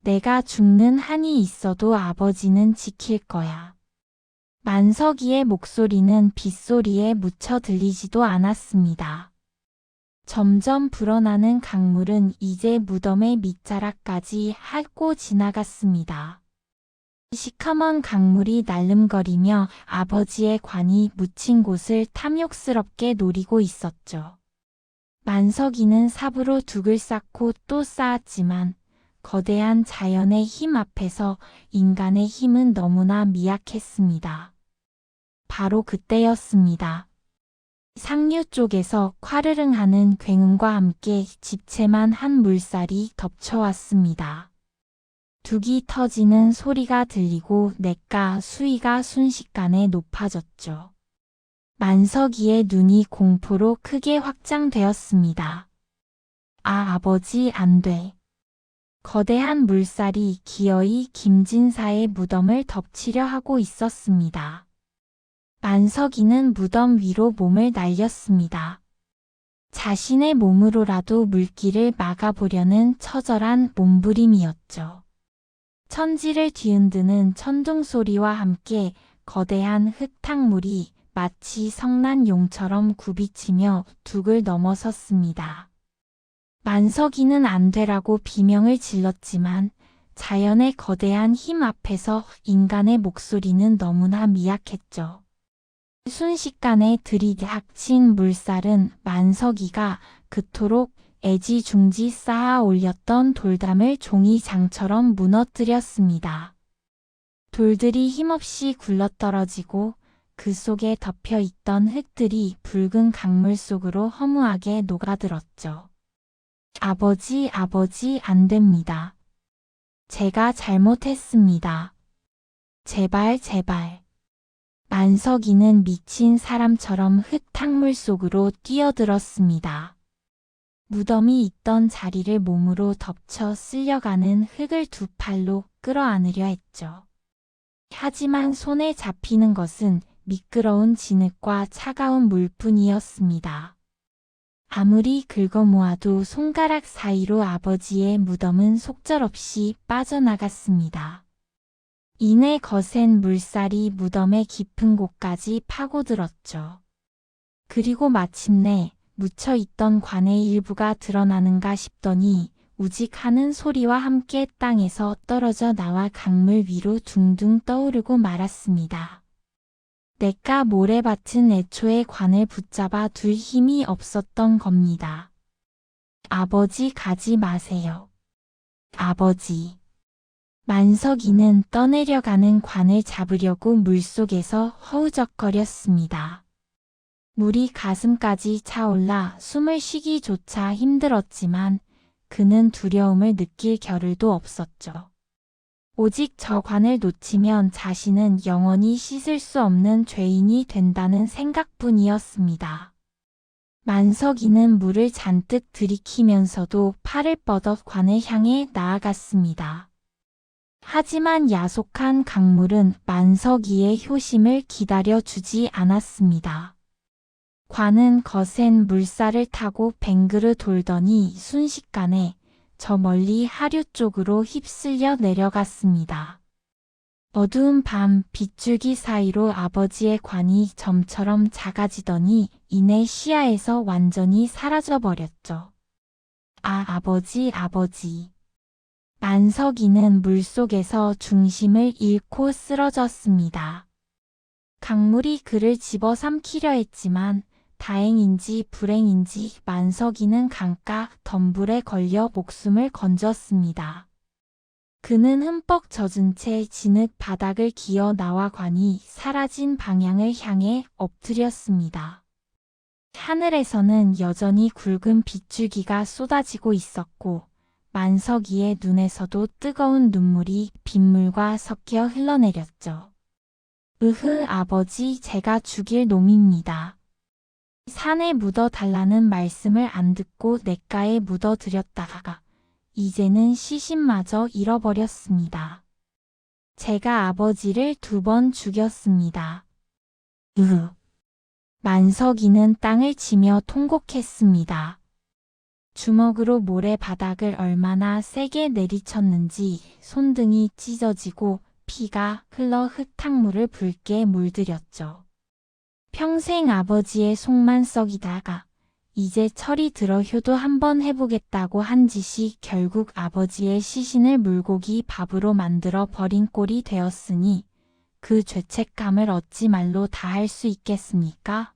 내가 죽는 한이 있어도 아버지는 지킬 거야. 만석이의 목소리는 빗소리에 묻혀 들리지도 않았습니다. 점점 불어나는 강물은 이제 무덤의 밑자락까지 핥고 지나갔습니다. 시커먼 강물이 날름거리며 아버지의 관이 묻힌 곳을 탐욕스럽게 노리고 있었죠. 만석이는 삽으로 둑을 쌓고 또 쌓았지만 거대한 자연의 힘 앞에서 인간의 힘은 너무나 미약했습니다. 바로 그때였습니다. 상류 쪽에서 콰르릉하는 굉음과 함께 집채만 한 물살이 덮쳐왔습니다. 둑이 터지는 소리가 들리고 냇가 수위가 순식간에 높아졌죠. 만석이의 눈이 공포로 크게 확장되었습니다. 아버지 안 돼. 거대한 물살이 기어이 김진사의 무덤을 덮치려 하고 있었습니다. 만석이는 무덤 위로 몸을 날렸습니다. 자신의 몸으로라도 물길을 막아보려는 처절한 몸부림이었죠. 천지를 뒤흔드는 천둥 소리와 함께 거대한 흙탕물이 마치 성난 용처럼 굽이치며 둑을 넘어섰습니다. 만석이는 안 되라고 비명을 질렀지만 자연의 거대한 힘 앞에서 인간의 목소리는 너무나 미약했죠. 순식간에 들이닥친 물살은 만석이가 그토록 애지중지 쌓아 올렸던 돌담을 종이장처럼 무너뜨렸습니다. 돌들이 힘없이 굴러떨어지고 그 속에 덮여있던 흙들이 붉은 강물 속으로 허무하게 녹아들었죠. 아버지 안 됩니다. 제가 잘못했습니다. 제발. 만석이는 미친 사람처럼 흙탕물 속으로 뛰어들었습니다. 무덤이 있던 자리를 몸으로 덮쳐 쓸려가는 흙을 두 팔로 끌어안으려 했죠. 하지만 손에 잡히는 것은 미끄러운 진흙과 차가운 물뿐이었습니다. 아무리 긁어모아도 손가락 사이로 아버지의 무덤은 속절없이 빠져나갔습니다. 이내 거센 물살이 무덤의 깊은 곳까지 파고들었죠. 그리고 마침내 묻혀있던 관의 일부가 드러나는가 싶더니 우직하는 소리와 함께 땅에서 떨어져 나와 강물 위로 둥둥 떠오르고 말았습니다. 냇가 모래밭은 애초에 관을 붙잡아 둘 힘이 없었던 겁니다. 아버지 가지 마세요. 아버지. 만석이는 떠내려가는 관을 잡으려고 물속에서 허우적거렸습니다. 물이 가슴까지 차올라 숨을 쉬기조차 힘들었지만 그는 두려움을 느낄 겨를도 없었죠. 오직 저 관을 놓치면 자신은 영원히 씻을 수 없는 죄인이 된다는 생각뿐이었습니다. 만석이는 물을 잔뜩 들이키면서도 팔을 뻗어 관을 향해 나아갔습니다. 하지만 야속한 강물은 만석이의 효심을 기다려주지 않았습니다. 관은 거센 물살을 타고 뱅그르 돌더니 순식간에 저 멀리 하류 쪽으로 휩쓸려 내려갔습니다. 어두운 밤 빗줄기 사이로 아버지의 관이 점처럼 작아지더니 이내 시야에서 완전히 사라져버렸죠. 아버지. 만석이는 물속에서 중심을 잃고 쓰러졌습니다. 강물이 그를 집어삼키려 했지만 다행인지 불행인지 만석이는 강가 덤불에 걸려 목숨을 건졌습니다. 그는 흠뻑 젖은 채 진흙 바닥을 기어 나와 관이 사라진 방향을 향해 엎드렸습니다. 하늘에서는 여전히 굵은 빗줄기가 쏟아지고 있었고 만석이의 눈에서도 뜨거운 눈물이 빗물과 섞여 흘러내렸죠. 아버지, 제가 죽일 놈입니다. 산에 묻어달라는 말씀을 안 듣고 냇가에 묻어들였다가 이제는 시신마저 잃어버렸습니다. 제가 아버지를 2번 죽였습니다. 만석이는 땅을 치며 통곡했습니다. 주먹으로 모래바닥을 얼마나 세게 내리쳤는지 손등이 찢어지고 피가 흘러 흙탕물을 붉게 물들였죠. 평생 아버지의 속만 썩이다가 이제 철이 들어 효도 한번 해보겠다고 한 짓이 결국 아버지의 시신을 물고기 밥으로 만들어 버린 꼴이 되었으니 그 죄책감을 어찌 말로 다 할 수 있겠습니까?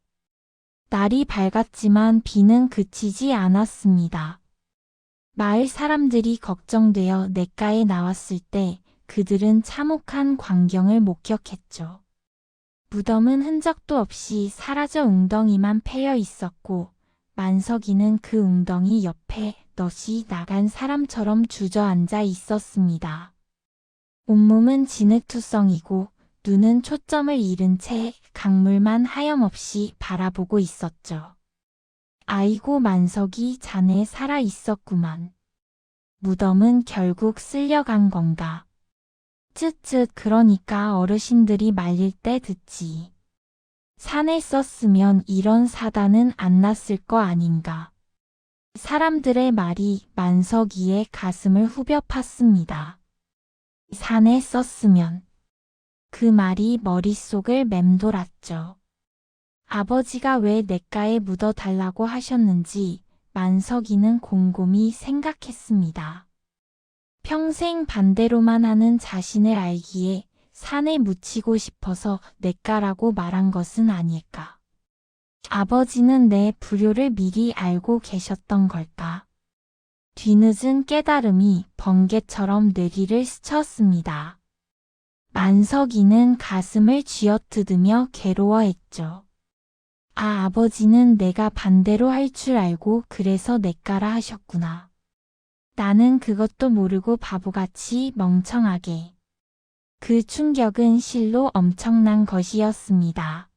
날이 밝았지만 비는 그치지 않았습니다. 마을 사람들이 걱정되어 냇가에 나왔을 때 그들은 참혹한 광경을 목격했죠. 무덤은 흔적도 없이 사라져 웅덩이만 패여 있었고 만석이는 그 웅덩이 옆에 넋이 나간 사람처럼 주저앉아 있었습니다. 온몸은 진흙투성이고 눈은 초점을 잃은 채 강물만 하염없이 바라보고 있었죠. 아이고 만석이 자네 살아 있었구만. 무덤은 결국 쓸려간 건가. 쯧쯧 그러니까 어르신들이 말릴 때 듣지. 산에 썼으면 이런 사단은 안 났을 거 아닌가. 사람들의 말이 만석이의 가슴을 후벼 팠습니다. 산에 썼으면. 그 말이 머릿속을 맴돌았죠. 아버지가 왜 냇가에 묻어달라고 하셨는지 만석이는 곰곰이 생각했습니다. 평생 반대로만 하는 자신을 알기에 산에 묻히고 싶어서 냇가라고 말한 것은 아닐까. 아버지는 내 불효를 미리 알고 계셨던 걸까. 뒤늦은 깨달음이 번개처럼 뇌리를 스쳤습니다. 만석이는 가슴을 쥐어뜯으며 괴로워했죠. 아, 아버지는 내가 반대로 할 줄 알고 그래서 냇가라 하셨구나. 나는 그것도 모르고 바보같이 멍청하게. 그 충격은 실로 엄청난 것이었습니다.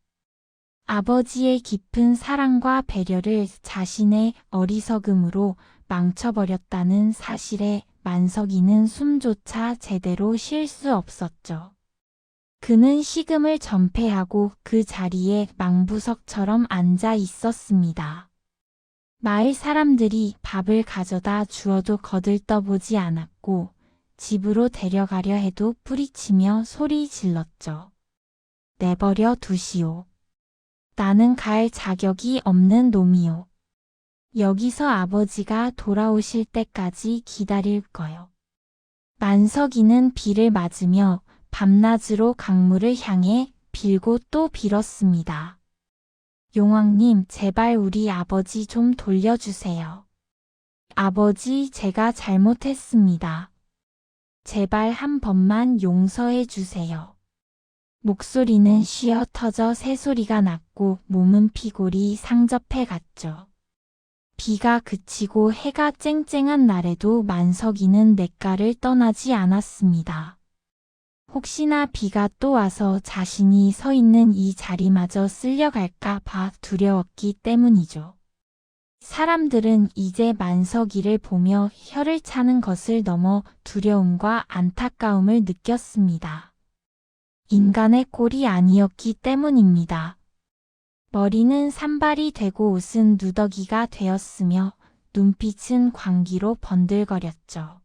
아버지의 깊은 사랑과 배려를 자신의 어리석음으로 망쳐버렸다는 사실에 만석이는 숨조차 제대로 쉴 수 없었죠. 그는 식음을 전폐하고 그 자리에 망부석처럼 앉아 있었습니다. 마을 사람들이 밥을 가져다 주어도 거들떠보지 않았고 집으로 데려가려 해도 뿌리치며 소리 질렀죠. 내버려 두시오. 나는 갈 자격이 없는 놈이오. 여기서 아버지가 돌아오실 때까지 기다릴 거요. 만석이는 비를 맞으며 밤낮으로 강물을 향해 빌고 또 빌었습니다. 용왕님, 제발 우리 아버지 좀 돌려주세요. 아버지, 제가 잘못했습니다. 제발 한 번만 용서해 주세요. 목소리는 쉬어 터져 새소리가 났고 몸은 피골이 상접해 갔죠. 비가 그치고 해가 쨍쨍한 날에도 만석이는 냇가를 떠나지 않았습니다. 혹시나 비가 또 와서 자신이 서 있는 이 자리마저 쓸려갈까 봐 두려웠기 때문이죠. 사람들은 이제 만석이를 보며 혀를 차는 것을 넘어 두려움과 안타까움을 느꼈습니다. 인간의 꼴이 아니었기 때문입니다. 머리는 산발이 되고 옷은 누더기가 되었으며 눈빛은 광기로 번들거렸죠.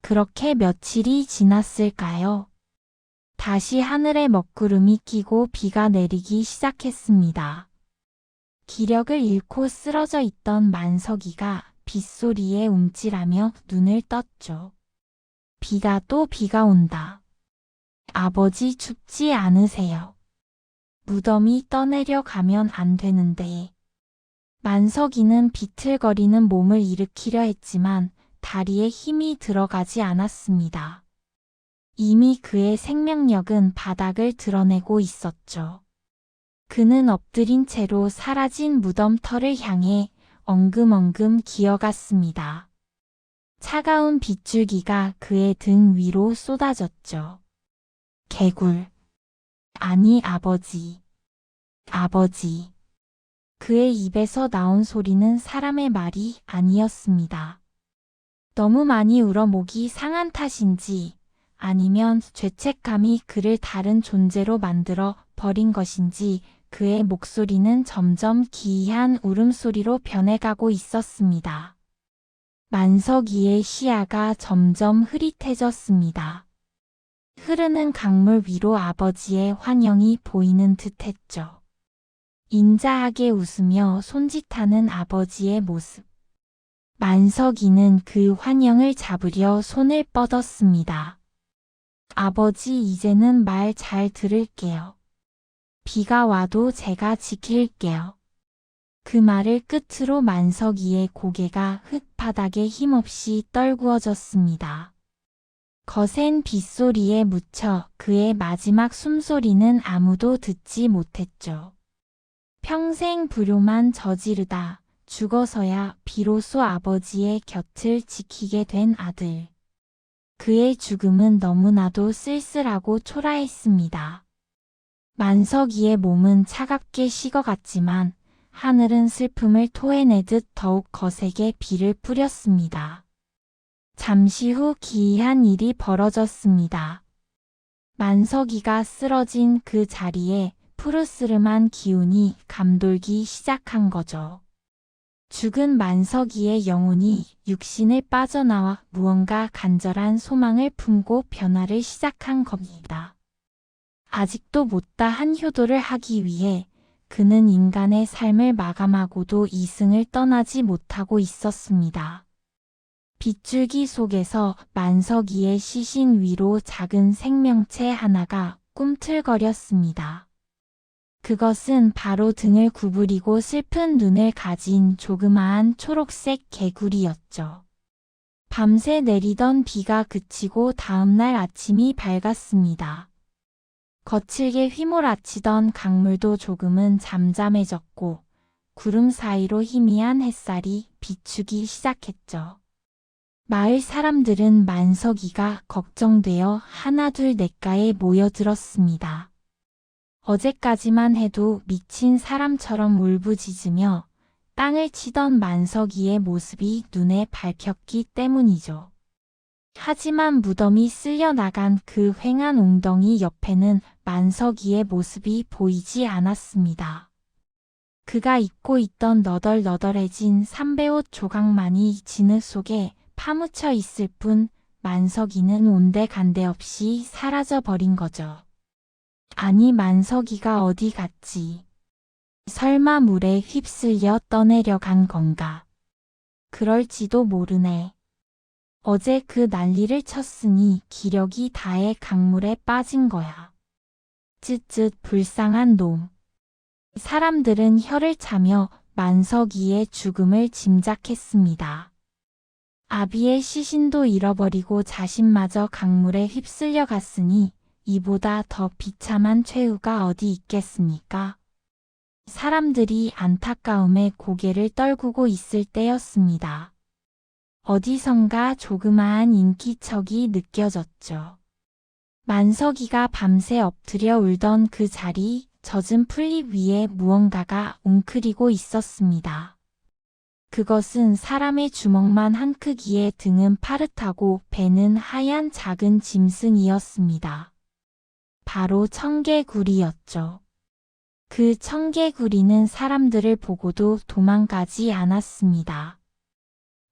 그렇게 며칠이 지났을까요? 다시 하늘에 먹구름이 끼고 비가 내리기 시작했습니다. 기력을 잃고 쓰러져 있던 만석이가 빗소리에 움찔하며 눈을 떴죠. 비가 또 비가 온다. 아버지 춥지 않으세요? 무덤이 떠내려 가면 안 되는데. 만석이는 비틀거리는 몸을 일으키려 했지만 다리에 힘이 들어가지 않았습니다. 이미 그의 생명력은 바닥을 드러내고 있었죠. 그는 엎드린 채로 사라진 무덤터를 향해 엉금엉금 기어갔습니다. 차가운 빗줄기가 그의 등 위로 쏟아졌죠. 개굴. 아니, 아버지. 아버지. 그의 입에서 나온 소리는 사람의 말이 아니었습니다. 너무 많이 울어 목이 상한 탓인지 아니면 죄책감이 그를 다른 존재로 만들어 버린 것인지 그의 목소리는 점점 기이한 울음소리로 변해가고 있었습니다. 만석이의 시야가 점점 흐릿해졌습니다. 흐르는 강물 위로 아버지의 환영이 보이는 듯 했죠. 인자하게 웃으며 손짓하는 아버지의 모습. 만석이는 그 환영을 잡으려 손을 뻗었습니다. 아버지, 이제는 말 잘 들을게요. 비가 와도 제가 지킬게요. 그 말을 끝으로 만석이의 고개가 흙바닥에 힘없이 떨구어졌습니다. 거센 빗소리에 묻혀 그의 마지막 숨소리는 아무도 듣지 못했죠. 평생 불효만 저지르다 죽어서야 비로소 아버지의 곁을 지키게 된 아들. 그의 죽음은 너무나도 쓸쓸하고 초라했습니다. 만석이의 몸은 차갑게 식어갔지만 하늘은 슬픔을 토해내듯 더욱 거세게 비를 뿌렸습니다. 잠시 후 기이한 일이 벌어졌습니다. 만석이가 쓰러진 그 자리에 푸르스름한 기운이 감돌기 시작한 거죠. 죽은 만석이의 영혼이 육신을 빠져나와 무언가 간절한 소망을 품고 변화를 시작한 겁니다. 아직도 못다 한 효도를 하기 위해 그는 인간의 삶을 마감하고도 이승을 떠나지 못하고 있었습니다. 빗줄기 속에서 만석이의 시신 위로 작은 생명체 하나가 꿈틀거렸습니다. 그것은 바로 등을 구부리고 슬픈 눈을 가진 조그마한 초록색 개구리였죠. 밤새 내리던 비가 그치고 다음날 아침이 밝았습니다. 거칠게 휘몰아치던 강물도 조금은 잠잠해졌고 구름 사이로 희미한 햇살이 비추기 시작했죠. 마을 사람들은 만석이가 걱정되어 하나둘 냇가에 모여들었습니다. 어제까지만 해도 미친 사람처럼 울부짖으며 땅을 치던 만석이의 모습이 눈에 밝혔기 때문이죠. 하지만 무덤이 쓸려나간 그 휑한 웅덩이 옆에는 만석이의 모습이 보이지 않았습니다. 그가 입고 있던 너덜너덜해진 삼배옷 조각만이 진흙 속에 파묻혀 있을 뿐 만석이는 온데간데 없이 사라져버린 거죠. 아니, 만석이가 어디 갔지? 설마 물에 휩쓸려 떠내려간 건가? 그럴지도 모르네. 어제 그 난리를 쳤으니 기력이 다해 강물에 빠진 거야. 쯧쯧, 불쌍한 놈. 사람들은 혀를 차며 만석이의 죽음을 짐작했습니다. 아비의 시신도 잃어버리고 자신마저 강물에 휩쓸려 갔으니 이보다 더 비참한 최후가 어디 있겠습니까? 사람들이 안타까움에 고개를 떨구고 있을 때였습니다. 어디선가 조그마한 인기척이 느껴졌죠. 만석이가 밤새 엎드려 울던 그 자리, 젖은 풀잎 위에 무언가가 웅크리고 있었습니다. 그것은 사람의 주먹만 한 크기의 등은 파릇하고 배는 하얀 작은 짐승이었습니다. 바로 청개구리였죠. 그 청개구리는 사람들을 보고도 도망가지 않았습니다.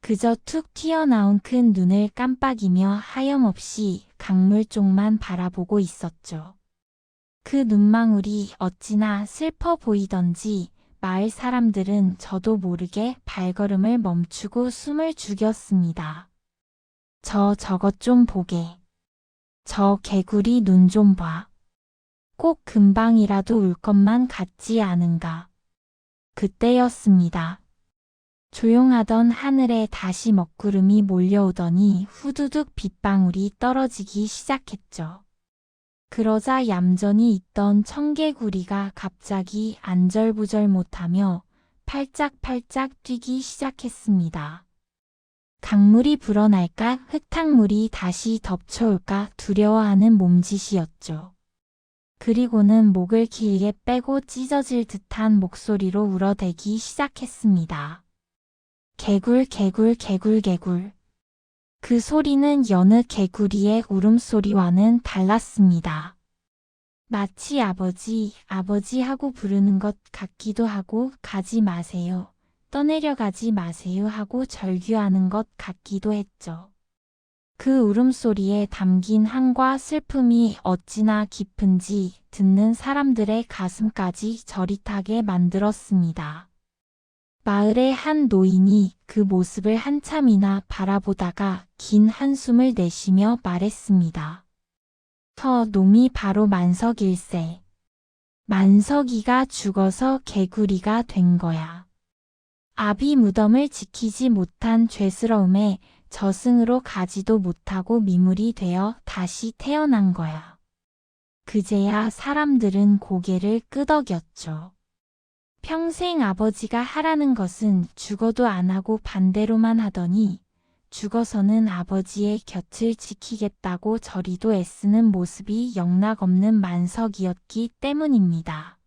그저 툭 튀어나온 큰 눈을 깜빡이며 하염없이 강물 쪽만 바라보고 있었죠. 그 눈망울이 어찌나 슬퍼 보이던지 마을 사람들은 저도 모르게 발걸음을 멈추고 숨을 죽였습니다. 저것 좀 보게. 저 개구리 눈 좀 봐. 꼭 금방이라도 울 것만 같지 않은가. 그때였습니다. 조용하던 하늘에 다시 먹구름이 몰려오더니 후두둑 빗방울이 떨어지기 시작했죠. 그러자 얌전히 있던 청개구리가 갑자기 안절부절 못하며 팔짝팔짝 뛰기 시작했습니다. 강물이 불어날까 흙탕물이 다시 덮쳐올까 두려워하는 몸짓이었죠. 그리고는 목을 길게 빼고 찢어질 듯한 목소리로 울어대기 시작했습니다. 개굴 개굴 개굴 개굴. 그 소리는 여느 개구리의 울음소리와는 달랐습니다. 마치 아버지, 아버지 하고 부르는 것 같기도 하고 가지 마세요, 떠내려가지 마세요 하고 절규하는 것 같기도 했죠. 그 울음소리에 담긴 한과 슬픔이 어찌나 깊은지 듣는 사람들의 가슴까지 저릿하게 만들었습니다. 마을의 한 노인이 그 모습을 한참이나 바라보다가 긴 한숨을 내쉬며 말했습니다. 저 놈이 바로 만석일세. 만석이가 죽어서 개구리가 된 거야. 아비 무덤을 지키지 못한 죄스러움에 저승으로 가지도 못하고 미물이 되어 다시 태어난 거야. 그제야 사람들은 고개를 끄덕였죠. 평생 아버지가 하라는 것은 죽어도 안 하고 반대로만 하더니 죽어서는 아버지의 곁을 지키겠다고 저리도 애쓰는 모습이 영락없는 만석이었기 때문입니다.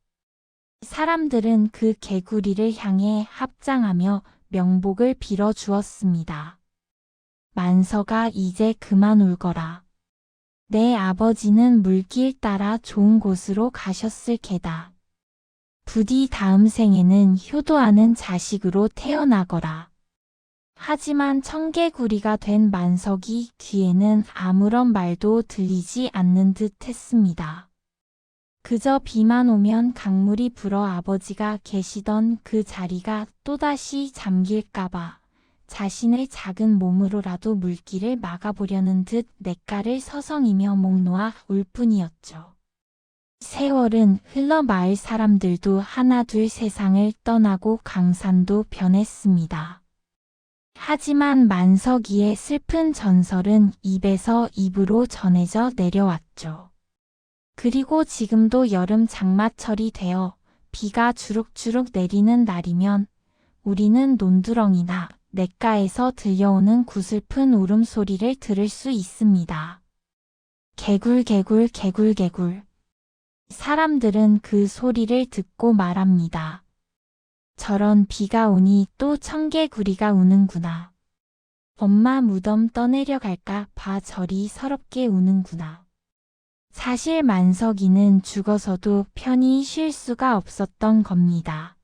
사람들은 그 개구리를 향해 합장하며 명복을 빌어 주었습니다. 만석아, 이제 그만 울거라. 내 아버지는 물길 따라 좋은 곳으로 가셨을 게다. 부디 다음 생에는 효도하는 자식으로 태어나거라. 하지만 청개구리가 된 만석이 뒤에는 아무런 말도 들리지 않는 듯 했습니다. 그저 비만 오면 강물이 불어 아버지가 계시던 그 자리가 또다시 잠길까봐 자신의 작은 몸으로라도 물길을 막아보려는 듯 냇가를 서성이며 목 놓아 울 뿐이었죠. 세월은 흘러 마을 사람들도 하나둘 세상을 떠나고 강산도 변했습니다. 하지만 만석이의 슬픈 전설은 입에서 입으로 전해져 내려왔죠. 그리고 지금도 여름 장마철이 되어 비가 주룩주룩 내리는 날이면 우리는 논두렁이나 냇가에서 들려오는 구슬픈 울음소리를 들을 수 있습니다. 개굴개굴 개굴개굴. 사람들은 그 소리를 듣고 말합니다. 저런 비가 오니 또 청개구리가 우는구나. 엄마 무덤 떠내려갈까 봐 저리 서럽게 우는구나. 사실 만석이는 죽어서도 편히 쉴 수가 없었던 겁니다.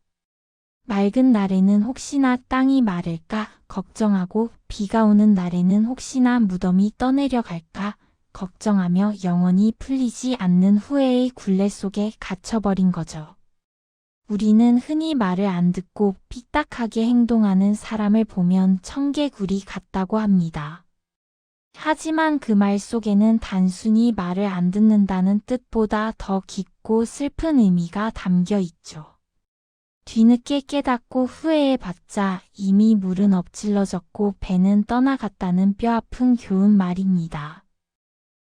맑은 날에는 혹시나 땅이 마를까 걱정하고 비가 오는 날에는 혹시나 무덤이 떠내려갈까 걱정하며 영원히 풀리지 않는 후회의 굴레 속에 갇혀버린 거죠. 우리는 흔히 말을 안 듣고 삐딱하게 행동하는 사람을 보면 청개구리 같다고 합니다. 하지만 그 말 속에는 단순히 말을 안 듣는다는 뜻보다 더 깊고 슬픈 의미가 담겨 있죠. 뒤늦게 깨닫고 후회해봤자 이미 물은 엎질러졌고 배는 떠나갔다는 뼈아픈 교훈 말입니다.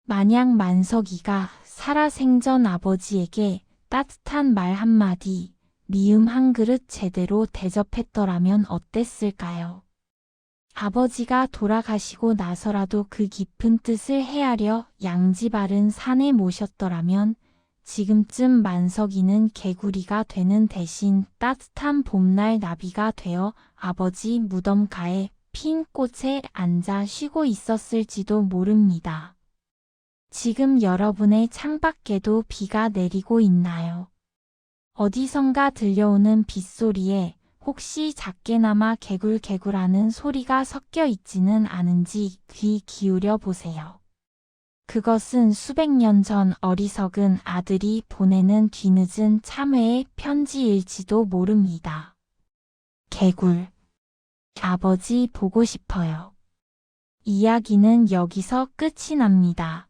만약 만석이가 살아생전 아버지에게 따뜻한 말 한마디, 미음 한 그릇 제대로 대접했더라면 어땠을까요? 아버지가 돌아가시고 나서라도 그 깊은 뜻을 헤아려 양지 바른 산에 모셨더라면 지금쯤 만석이는 개구리가 되는 대신 따뜻한 봄날 나비가 되어 아버지 무덤가에 핀 꽃에 앉아 쉬고 있었을지도 모릅니다. 지금 여러분의 창밖에도 비가 내리고 있나요? 어디선가 들려오는 빗소리에 혹시 작게나마 개굴개굴하는 소리가 섞여 있지는 않은지 귀 기울여 보세요. 그것은 수백 년 전 어리석은 아들이 보내는 뒤늦은 참회의 편지일지도 모릅니다. 개굴. 아버지 보고 싶어요. 이야기는 여기서 끝이 납니다.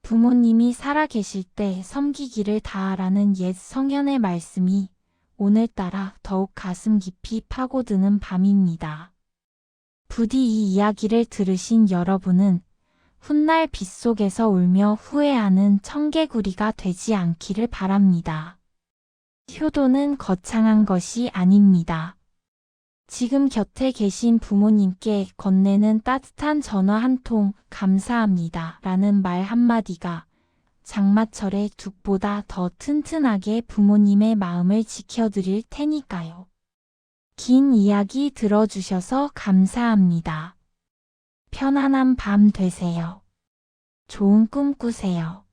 부모님이 살아계실 때 섬기기를 다하라는 옛 성현의 말씀이 오늘따라 더욱 가슴 깊이 파고드는 밤입니다. 부디 이 이야기를 들으신 여러분은 훗날 빗속에서 울며 후회하는 청개구리가 되지 않기를 바랍니다. 효도는 거창한 것이 아닙니다. 지금 곁에 계신 부모님께 건네는 따뜻한 전화 한 통 감사합니다 라는 말 한마디가 장마철의 둑보다 더 튼튼하게 부모님의 마음을 지켜드릴 테니까요. 긴 이야기 들어주셔서 감사합니다. 편안한 밤 되세요. 좋은 꿈 꾸세요.